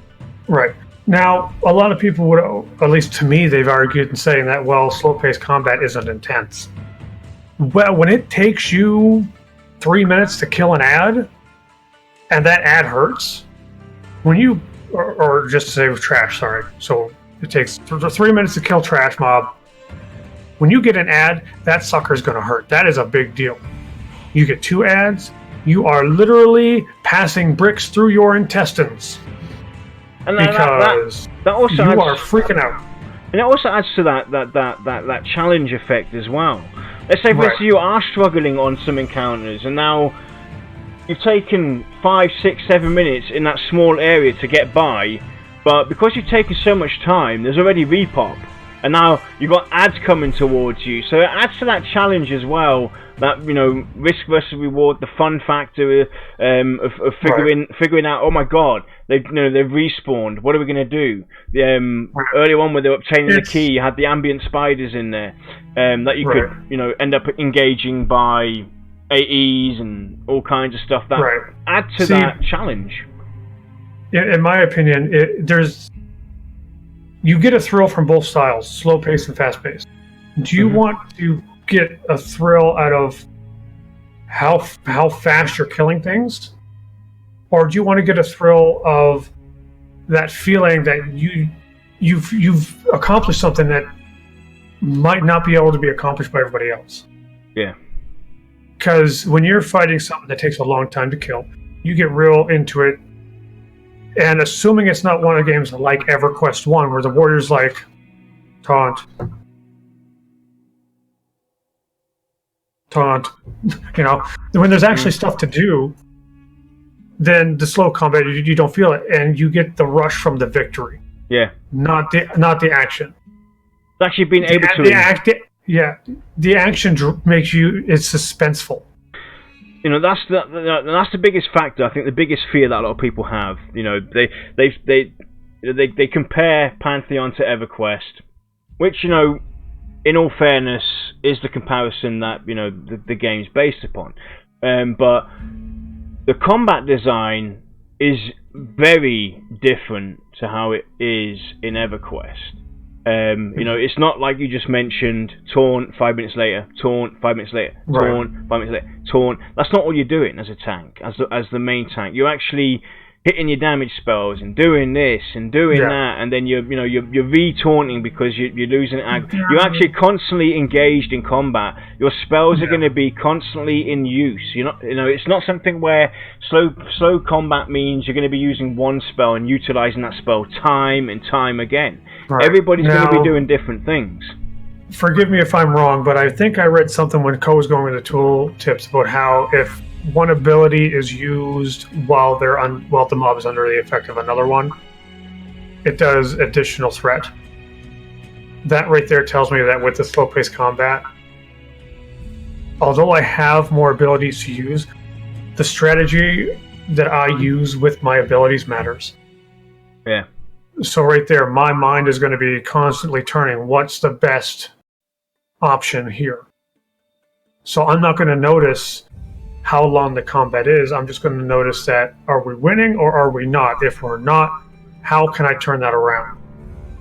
Right. Now, a lot of people would, at least to me, they've argued in saying that, well, slow-paced combat isn't intense. Well, when it takes you 3 minutes to kill an ad, and that ad hurts, when you, or just to say with trash, sorry, so it takes 3 minutes to kill trash mob. When you get an ad, that sucker's going to hurt. That is a big deal. You get 2 ads, you are literally passing bricks through your intestines. And because that also you are freaking out. And it also adds to that challenge effect as well. Let's say, for instance, you are struggling on some encounters, and now you've taken 5, 6, 7 minutes in that small area to get by, but because you've taken so much time, there's already repop, and now you've got ads coming towards you, so it adds to that challenge as well. That risk versus reward, the fun factor of figuring out. Oh my God, they've respawned. What are we going to do? Earlier on, when they were obtaining the key, you had the ambient spiders in there that you could end up engaging by AEs and all kinds of stuff that add to that challenge. In my opinion, you get a thrill from both styles, slow paced and fast paced. Do you want to get a thrill out of how fast you're killing things, or do you want to get a thrill of that feeling that you've accomplished something that might not be able to be accomplished by everybody else? Yeah. Because when you're fighting something that takes a long time to kill, you get real into it, and assuming it's not one of the games like EverQuest 1 where the warrior's like taunt, when there's actually stuff to do, then the slow combat, you don't feel it, and you get the rush from the victory. Yeah. Not the action. It's actually being able to. The action makes you. It's suspenseful. That's the biggest factor. I think the biggest fear that a lot of people have. They compare Pantheon to EverQuest, which in all fairness, is the comparison that the game's based upon. But the combat design is very different to how it is in EverQuest. It's not like you just mentioned taunt 5 minutes later, taunt 5 minutes later, taunt 5 minutes later, taunt. That's not all you're doing as a tank, as the main tank. You're actually hitting your damage spells and doing this and doing that, and then you're re-taunting because you're losing you're actually constantly engaged in combat. Your spells are going to be constantly in use. It's not something where slow combat means you're going to be using one spell and utilizing that spell time and time again. Everybody's going to be doing different things. Forgive me if I'm wrong, but I think I read something when Cohh was going into tool tips about how if one ability is used while the mob is under the effect of another one, it does additional threat. That right there tells me that with the slow-paced combat, although I have more abilities to use, the strategy that I use with my abilities matters. Yeah. So right there, my mind is going to be constantly turning. What's the best option here? So I'm not going to notice how long the combat is. I'm just going to notice that, are we winning or are we not? If we're not, how can I turn that around?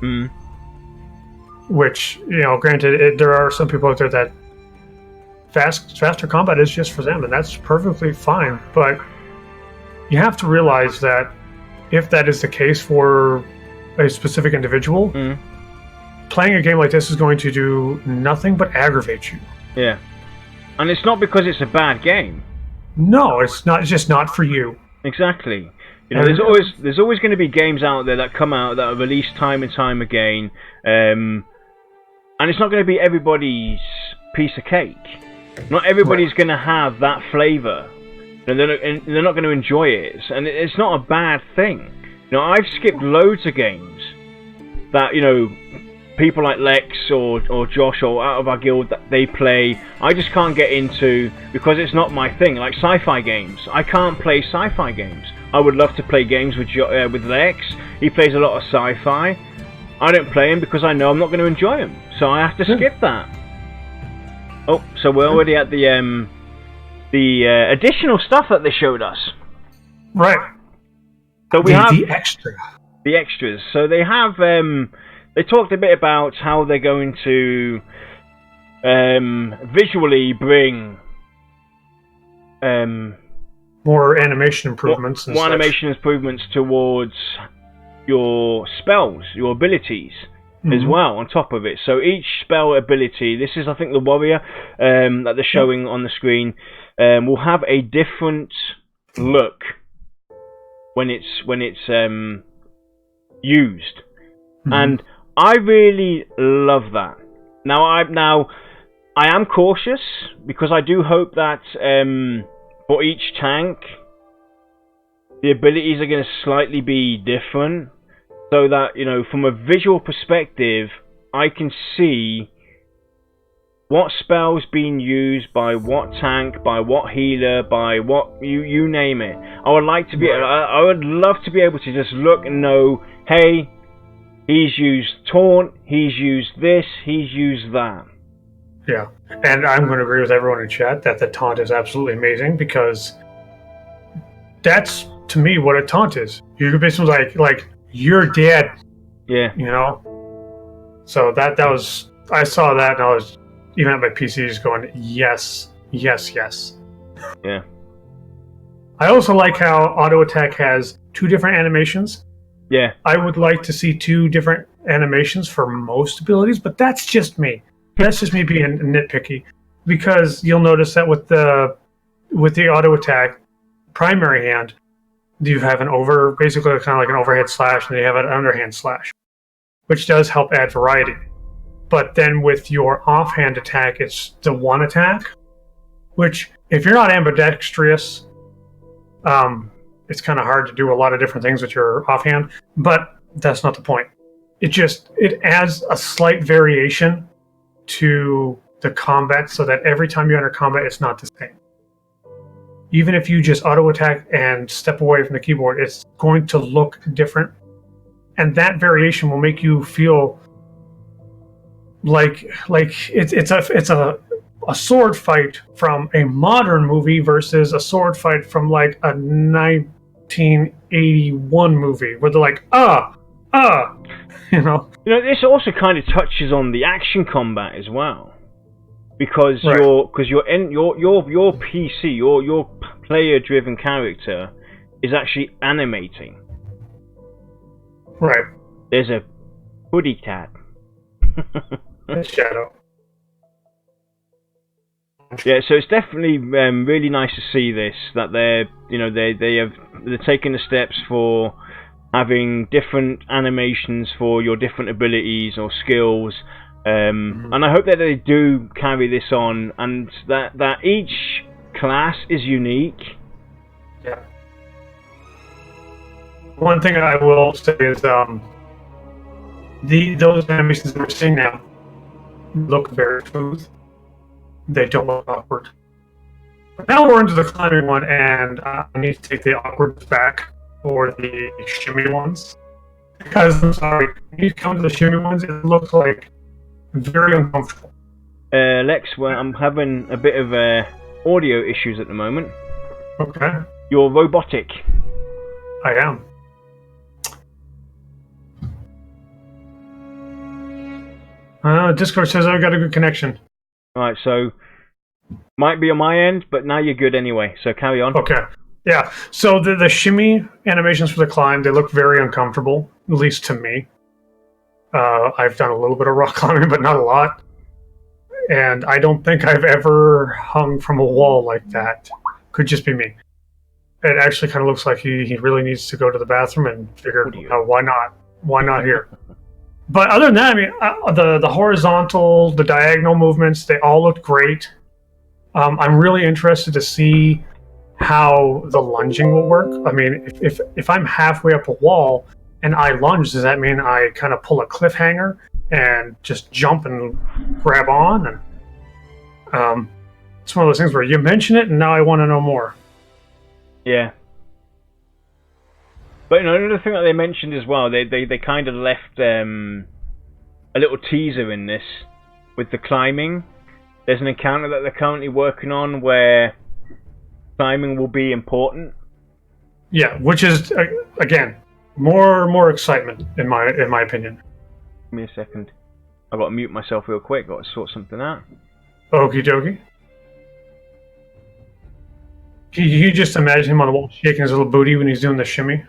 Mm. Which, granted, there are some people out there that faster combat is just for them, and that's perfectly fine. But you have to realize that if that is the case for a specific individual, playing a game like this is going to do nothing but aggravate you. Yeah. And it's not because it's a bad game. No, it's not. It's just not for you. Exactly. There's always going to be games out there that come out that are released time and time again, and it's not going to be everybody's piece of cake. Not everybody's going to have that flavor, and they're not going to enjoy it. And it's not a bad thing. I've skipped loads of games that people like Lex or Josh or out of our guild that they play. I just can't get into because it's not my thing. Like sci-fi games, I can't play sci-fi games. I would love to play games with Lex. He plays a lot of sci-fi. I don't play him because I know I'm not going to enjoy him, so I have to skip that. Oh, so we're already at the additional stuff that they showed us. Right. So we have the extras. So they have they talked a bit about how they're going to visually bring more animation improvements. More animation improvements towards your spells, your abilities as well on top of it. So each spell ability, this is I think the warrior that they're showing on the screen, will have a different look when it's used, and I really love that. Now I am cautious because I do hope that for each tank the abilities are going to slightly be different, so that from a visual perspective I can see what spells being used by what tank, by what healer, by what you name it. I would like to be. I would love to be able to just look and know, hey, he's used taunt, he's used this, he's used that. Yeah, and I'm going to agree with everyone in chat that the taunt is absolutely amazing, because that's to me what a taunt is. You're basically like you're dead. Yeah. So that was, I saw that and I was even at my PC just going, yes, yes, yes. Yeah. I also like how auto attack has 2 different animations. Yeah. I would like to see 2 different animations for most abilities, but that's just me. That's just me being nitpicky, because you'll notice that with the auto attack primary hand, you have basically kind of like an overhead slash, and then you have an underhand slash, which does help add variety. But then with your offhand attack, it's the one attack, which if you're not ambidextrous, it's kind of hard to do a lot of different things with your offhand, but that's not the point. It adds a slight variation to the combat, so that every time you enter combat, it's not the same. Even if you just auto attack and step away from the keyboard, it's going to look different, and that variation will make you feel like it's a sword fight from a modern movie versus a sword fight from like a 1981 movie, where they're like This also kind of touches on the action combat as well, because your PC, your player-driven character is actually animating. Right. There's a hoodie cat. Shadow. Yeah, so it's definitely really nice to see this, that they're taking the steps for having different animations for your different abilities or skills, and I hope that they do carry this on, and that each class is unique. Yeah. One thing I will say is those animations that we're seeing now look very smooth. They don't look awkward. But now we're into the climbing one, and I need to take the awkward back for the shimmy ones. Because, I'm sorry, when you come to the shimmy ones, it looks like very uncomfortable. Lex, well, I'm having a bit of audio issues at the moment. Okay. You're robotic. I am. Discord says I've got a good connection. Alright, so might be on my end, but now you're good anyway, so carry on. Okay. Yeah. So the shimmy animations for the climb, they look very uncomfortable, at least to me. I've done a little bit of rock climbing, but not a lot. And I don't think I've ever hung from a wall like that. Could just be me. It actually kind of looks like he really needs to go to the bathroom and figure why not? Why not here? But other than that, I mean, the horizontal, the diagonal movements, they all looked great. I'm really interested to see how the lunging will work. I mean, if I'm halfway up a wall and I lunge, does that mean I kind of pull a cliffhanger and just jump and grab on? And it's one of those things where you mention it and now I want to know more. Yeah. But another thing that they mentioned as well, they kind of left a little teaser in this with the climbing. There's an encounter that they're currently working on where climbing will be important. Yeah, which is again more excitement in my opinion. Give me a second. I've got to mute myself real quick. Got to sort something out. Okie dokie. You just imagine him on the wall shaking his little booty when he's doing the shimmy.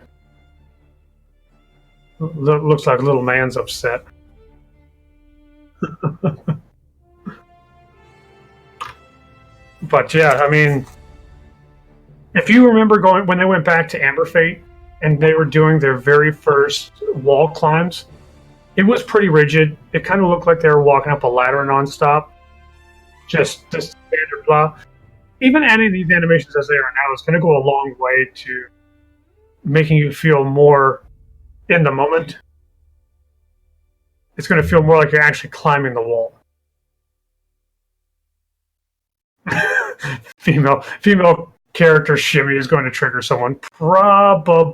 Looks like little man's upset. But yeah, I mean, if you remember when they went back to Amber Fate and they were doing their very first wall climbs, it was pretty rigid. It kind of looked like they were walking up a ladder nonstop. Just standard blah. Even adding these animations as they are now is going to go a long way to making you feel more in the moment. It's going to feel more like you're actually climbing the wall. Female character shimmy is going to trigger someone. Probably.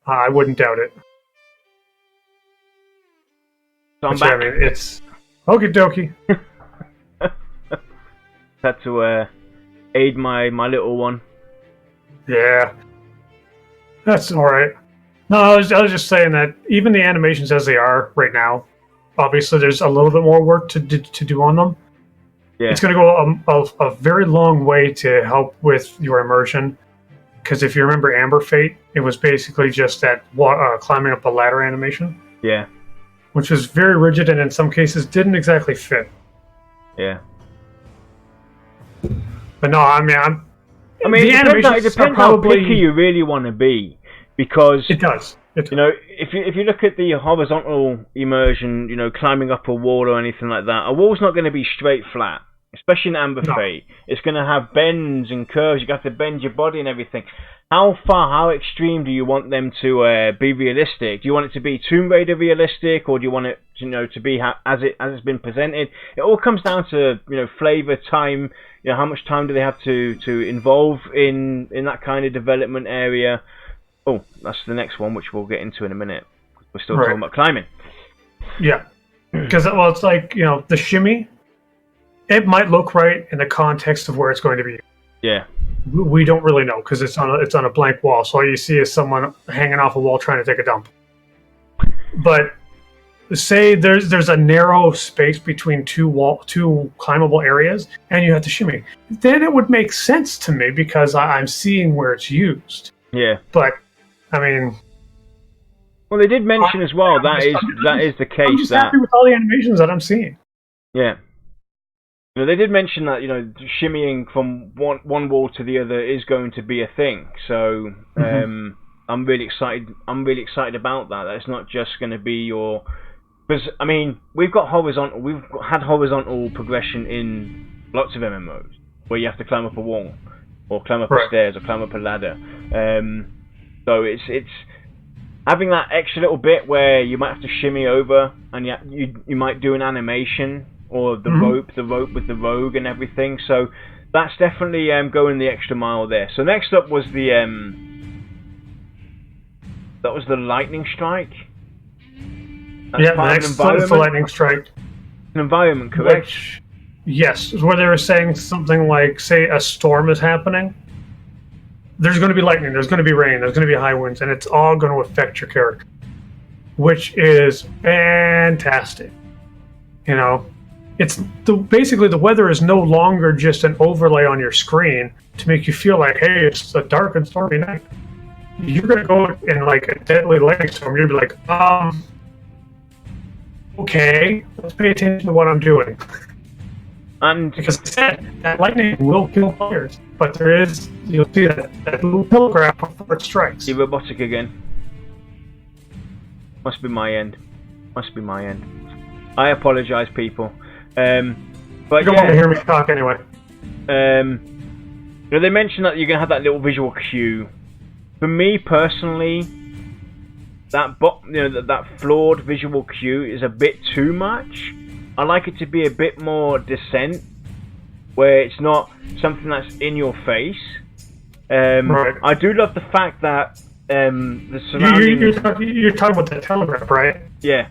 I wouldn't doubt it. So I'm back. I mean, it's okie dokie. Had to aid my little one. Yeah, that's all right. No, I was just saying that even the animations as they are right now, obviously there's a little bit more work to do on them. Yeah. It's going to go a very long way to help with your immersion. Because if you remember Amber Fate, it was basically just that climbing up a ladder animation. Yeah. Which was very rigid and in some cases didn't exactly fit. Yeah. But no, I mean, it depends how picky you really want to be, because it does. You know, if you look at the horizontal immersion, you know, climbing up a wall or anything like that, a wall's not going to be straight flat, especially in Amber Fate. It's going to have bends and curves. You got to bend your body and everything. How extreme do you want them to be realistic? Do you want it to be Tomb Raider realistic, or do you want it, you know, to be as it's been presented? It all comes down to, you know, flavor, time. You know, how much time do they have to involve in that kind of development area? Oh, that's the next one, which we'll get into in a minute. We're still talking about climbing. Yeah, because it's like, you know, the shimmy. It might look right in the context of where it's going to be. Yeah. We don't really know because it's on a blank wall, so all you see is someone hanging off a wall trying to take a dump. But say there's a narrow space between two climbable areas, and you have to shimmy. Then it would make sense to me because I'm seeing where it's used. Yeah. But I mean, well, they did mention as well that is the case. I'm just happy with all the animations that I'm seeing. Yeah. You know, they did mention that, you know, shimmying from one wall to the other is going to be a thing. So I'm really excited. I'm really excited about that. That it's not just going to be your. Because I mean, we've had horizontal progression in lots of MMOs where you have to climb up a wall, or climb up a stairs, or climb up a ladder. So it's having that extra little bit where you might have to shimmy over, and you might do an animation, or the rope with the rogue and everything. So that's definitely going the extra mile there. So next up was the lightning strike. That's next is the lightning strike. An environment, correct? Yes, where they were saying something like, say, a storm is happening. There's going to be lightning, there's going to be rain, there's going to be high winds, and it's all going to affect your character, which is fantastic. You know, basically the weather is no longer just an overlay on your screen to make you feel like, hey, it's a dark and stormy night. You're going to go in like a deadly lightning storm. You're going to be like, okay, let's pay attention to what I'm doing. And because I said that lightning will kill players, but you'll see that little telegraph before it strikes. You're robotic again. Must be my end. I apologise, people. But you don't want to hear me talk anyway. They mentioned that you're going to have that little visual cue. For me personally, that flawed visual cue is a bit too much. I like it to be a bit more decent, where it's not something that's in your face. Right. I do love the fact that the surrounding... You're talking about the telegraph, right? Yeah.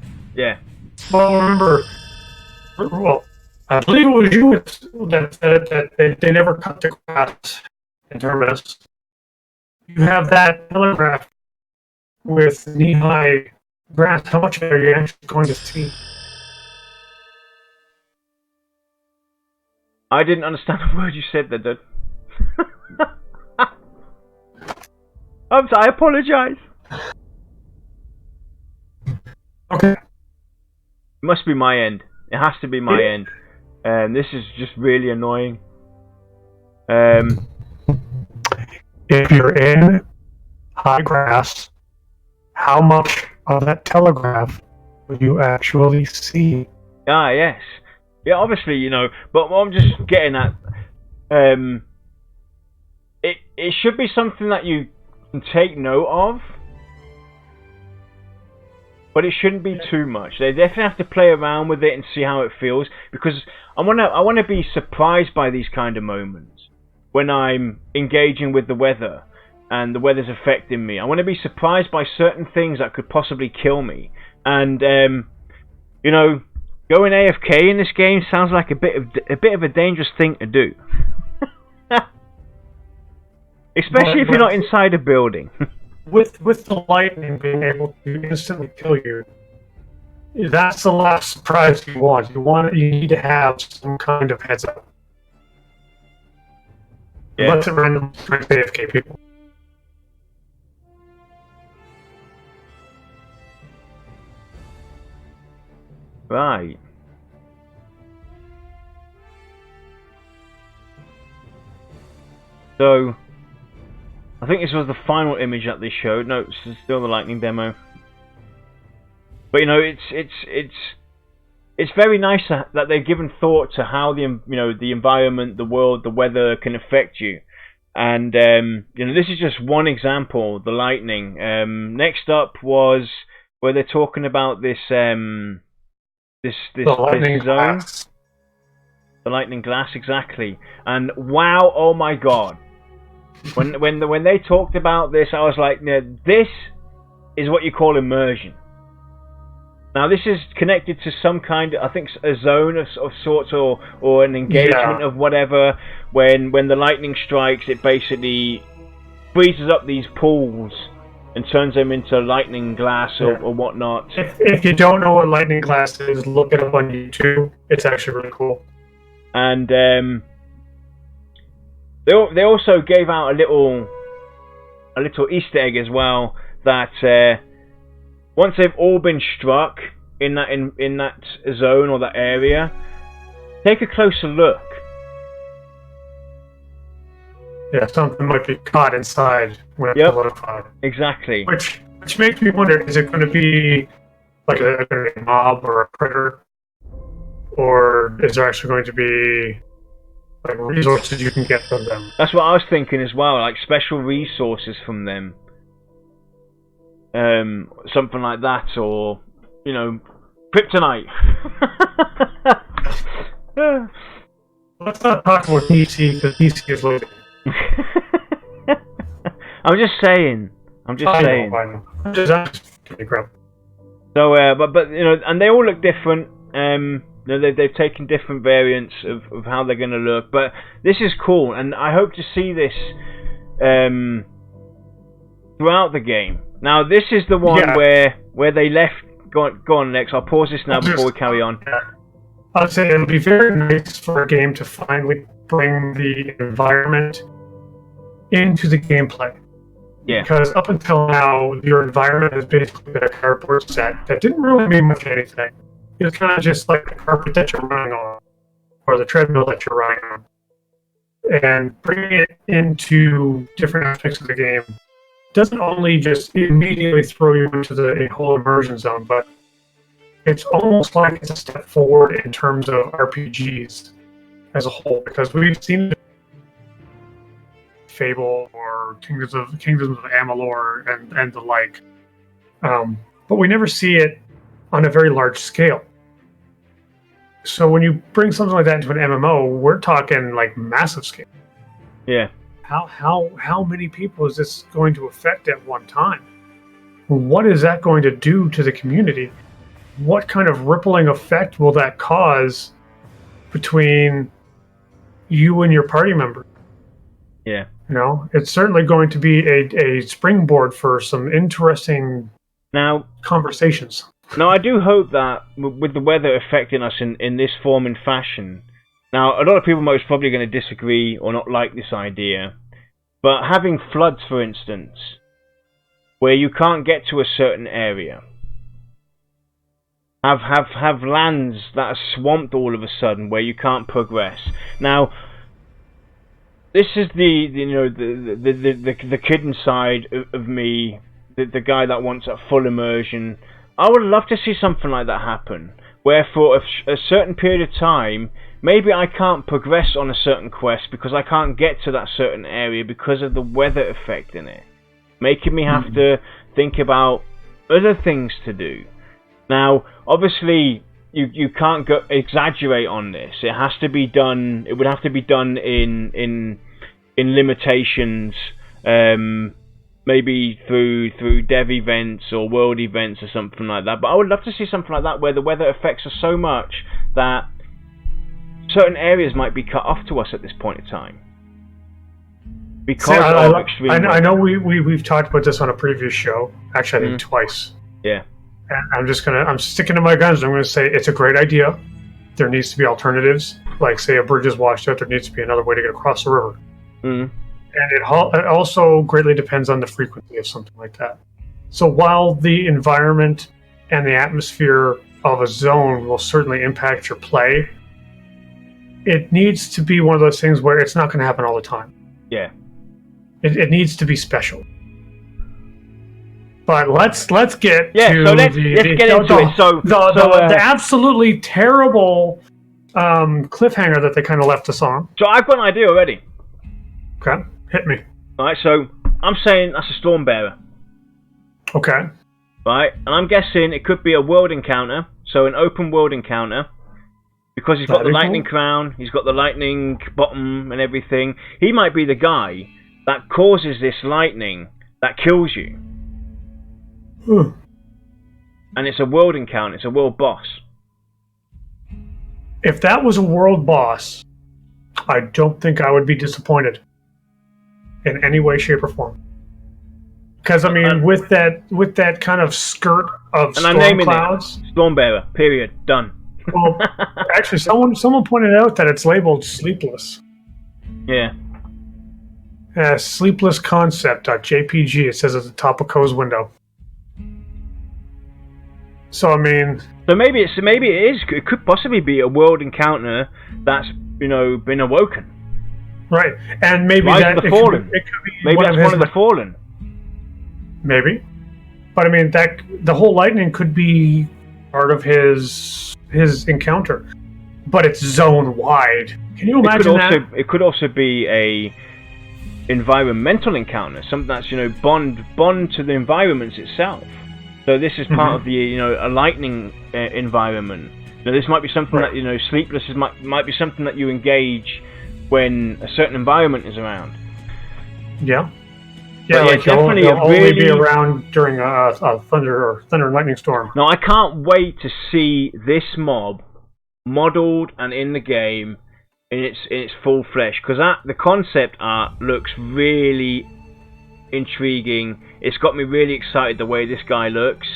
Well, remember, I believe it was you that they never cut the grass in Terminus. You have that telegraph with knee-high grass. How much of it are you actually going to see? I didn't understand a word you said there, dude. I apologise. Okay. It must be my end. It has to be my end. This is just really annoying. If you're in high grass, how much of that telegraph will you actually see? Ah, yes. Yeah, obviously, but what I'm just getting at, it should be something that you can take note of, but it shouldn't be too much. They definitely have to play around with it and see how it feels, because I want to be surprised by these kind of moments when I'm engaging with the weather and the weather's affecting me. I want to be surprised by certain things that could possibly kill me, and going AFK in this game sounds like a bit of a dangerous thing to do. Especially if you're not inside a building. with the lightning being able to instantly kill you, that's the last surprise you want. You need to have some kind of heads up. Yeah. Unless it randomly strikes AFK people. Right. So, I think this was the final image that they showed. No, it's still the lightning demo. But it's very nice that they've given thought to how the environment, the world, the weather can affect you. And this is just one example, the lightning. Next up was where they're talking about this this lightning zone. glass. The lightning glass, exactly. And wow, oh my god. When they talked about this, I was like, this is what you call immersion. Now this is connected to some kind of, I think, a zone of sorts, or an engagement of whatever. When the lightning strikes, it basically freezes up these pools and turns them into lightning glass or whatnot. If you don't know what lightning glass is, look it up on YouTube. It's actually really cool. And they also gave out a little Easter egg as well, that once they've all been struck in that zone or that area, take a closer look. Yeah, something might be caught inside when it's solidified. Exactly. Which makes me wonder: is it going to be like a mob or a predator, or is there actually going to be like resources you can get from them? That's what I was thinking as well, like special resources from them. Something like that, or kryptonite. Let's not talk about DC, because DC is loaded. I'm just saying. I know. I'm just kidding, crap. So, but and they all look different. they've taken different variants of how they're going to look, but this is cool, and I hope to see this throughout the game. Now, this is the one where they left. Go on, Lex. I'll pause this now before we carry on. I'll say it would be very nice for a game to finally bring the environment into the gameplay. Yeah. Because up until now, your environment has basically been a cardboard set that didn't really mean much of anything. It was kind of just like the carpet that you're running on, or the treadmill that you're running on. And bringing it into different aspects of the game doesn't only just immediately throw you into the whole immersion zone, but it's almost like it's a step forward in terms of RPGs as a whole, because we've seen Fable or Kingdoms of Amalur and the like, but we never see it on a very large scale. So when you bring something like that into an MMO, we're talking like massive scale. Yeah. How many people is this going to affect at one time? What is that going to do to the community? What kind of rippling effect will that cause between you and your party member? Yeah. You know, it's certainly going to be a springboard for some interesting conversations. Now, I do hope that with the weather affecting us in this form and fashion. Now, a lot of people most probably going to disagree or not like this idea, but having floods, for instance, where you can't get to a certain area, have lands that are swamped all of a sudden where you can't progress. Now, this is the kid inside of me, the guy that wants a full immersion. I would love to see something like that happen, where for a certain period of time, maybe I can't progress on a certain quest because I can't get to that certain area because of the weather effect in it, making me have to think about other things to do. Now, obviously, you can't exaggerate on this. It has to be done. It would have to be done in limitations. Maybe through dev events or world events or something like that. But I would love to see something like that where the weather affects us so much that certain areas might be cut off to us at this point in time. Because of extreme weather. I know we've talked about this on a previous show. Actually, I think twice. Yeah. And I'm sticking to my guns. I'm going to say it's a great idea. There needs to be alternatives. Like, say, a bridge is washed out, there needs to be another way to get across the river. And it also greatly depends on the frequency of something like that. So while the environment and the atmosphere of a zone will certainly impact your play, it needs to be one of those things where it's not going to happen all the time. Yeah. It needs to be special. But let's get to so let's get into it. So the absolutely terrible cliffhanger that they kind of left us on. So I've got an idea already. Okay, hit me. Right, so I'm saying that's a storm bearer. Okay. Right, and I'm guessing it could be a world encounter, so an open world encounter, because he's got the lightning crown, he's got the lightning bottom and everything. He might be the guy that causes this lightning that kills you. And it's a world encounter, it's a world boss. If that was a world boss, I don't think I would be disappointed in any way, shape, or form. Because I mean, with that kind of skirt of storm clouds, Stormbearer. Period. Done. Well, actually, someone pointed out that it's labeled sleepless. Yeah. Sleepless concept.jpg. It says at the top of Cohh's window. So I mean, so maybe it is. It could possibly be a world encounter that's been awoken. Right, and maybe Rise that of the Fallen. It could be maybe that's one of the Fallen. Maybe, but I mean that the whole lightning could be part of his encounter, but it's zone wide. Can you imagine that? It could also be a environmental encounter, something that's bond to the environments itself. So this is part of the a lightning environment. This might be something that sleepless might be something that you engage when a certain environment is around. Yeah, like definitely they'll only be around during a thunder and lightning storm. No, I can't wait to see this mob modelled and in the game in its full flesh, because the concept art looks really intriguing. It's got me really excited the way this guy looks,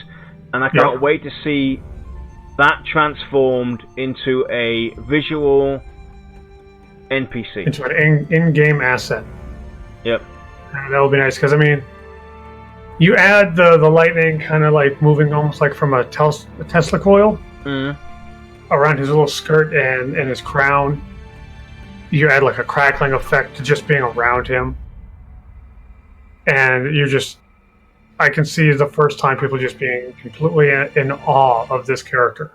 and I can't wait to see that transformed into a visual NPC, into an in-game asset. Yep. That'll be nice, because I mean, you add the lightning kind of like moving almost like from a Tesla coil around his little skirt and his crown. You add like a crackling effect to just being around him, and I can see the first time people just being completely in awe of this character.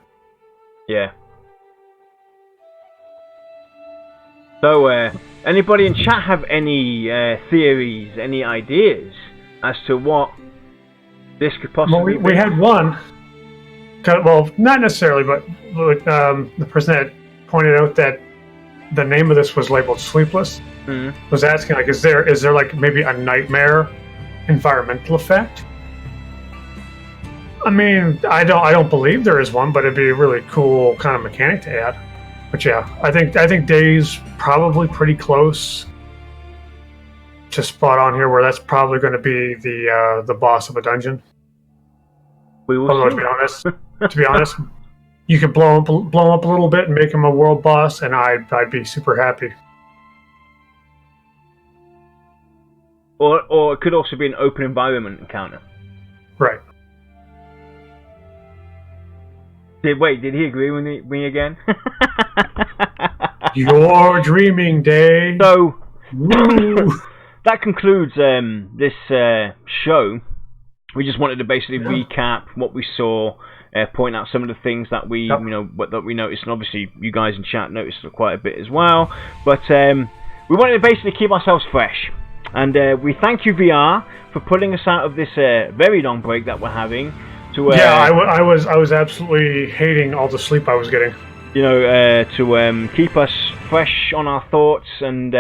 Yeah. So, anybody in chat have any theories, any ideas as to what this could possibly be? We had one. Well, not necessarily, but the person that pointed out that the name of this was labeled Sleepless was asking, like, is there like maybe a nightmare environmental effect? I mean, I don't believe there is one, but it'd be a really cool kind of mechanic to add. But yeah, I think Day's probably pretty close to spot on here, where that's probably going to be the boss of a dungeon. We will Although, to be honest, you could blow him up a little bit and make him a world boss, and I'd be super happy. Or it could also be an open environment encounter. Right. Did he agree with me again? You're dreaming, Day. So, that concludes this show. We just wanted to basically recap what we saw, point out some of the things that we, that we noticed, and obviously you guys in chat noticed quite a bit as well. But we wanted to basically keep ourselves fresh, and we thank you, VR, for pulling us out of this very long break that we're having. I was absolutely hating all the sleep I was getting. To keep us fresh on our thoughts, and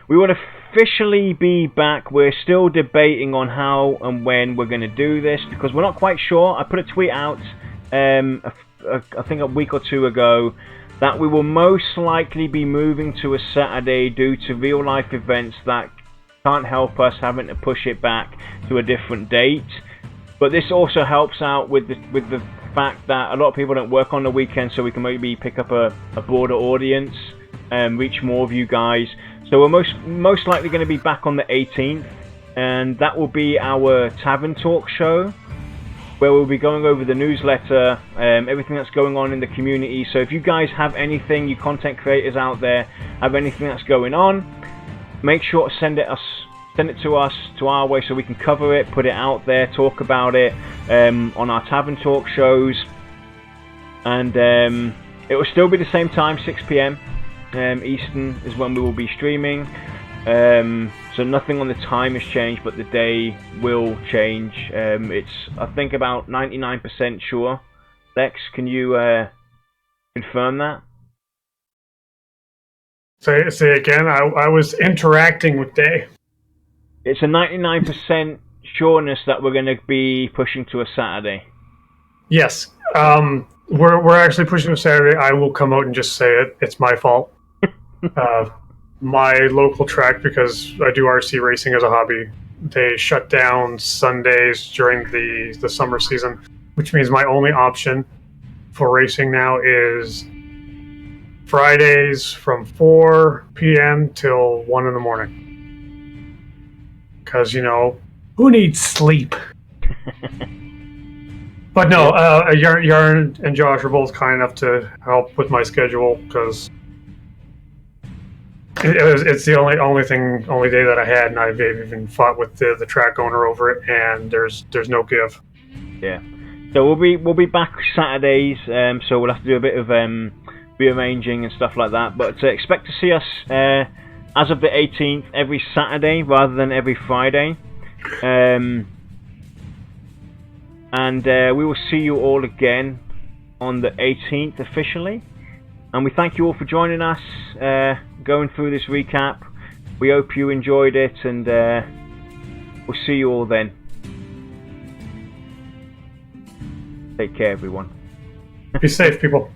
we will officially be back. We're still debating on how and when we're going to do this, because we're not quite sure. I put a tweet out, I think a week or two ago, that we will most likely be moving to a Saturday due to real life events that can't help us having to push it back to a different date. But this also helps out with the fact that a lot of people don't work on the weekend, so we can maybe pick up a broader audience and reach more of you guys. So we're most likely going to be back on the 18th, and that will be our Tavern Talk show, where we'll be going over the newsletter, everything that's going on in the community. So if you guys have anything, you content creators out there, have anything that's going on, make sure to send it to us, to our way, so we can cover it, put it out there, talk about it on our Tavern Talk shows. And it will still be the same time, 6 p.m. Eastern is when we will be streaming. So nothing on the time has changed, but the day will change. It's, I think, about 99% sure. Lex, can you confirm that? Say again. I was interacting with Day. It's a 99% sureness that we're going to be pushing to a Saturday. Yes. We're actually pushing to Saturday. I will come out and just say it. It's my fault. My local track, because I do RC racing as a hobby, they shut down Sundays during the summer season, which means my only option for racing now is Fridays from 4 p.m. till 1 in the morning. Because, who needs sleep? But no, Yarn and Josh are both kind enough to help with my schedule, because it's the only day that I had, and I've even fought with the track owner over it, and there's no give. Yeah. So we'll be back Saturdays, so we'll have to do a bit of rearranging and stuff like that. But expect to see us as of the 18th every Saturday rather than every Friday. And we will see you all again on the 18th officially. And we thank you all for joining us, going through this recap. We hope you enjoyed it, and we'll see you all then. Take care, everyone. Be safe, people.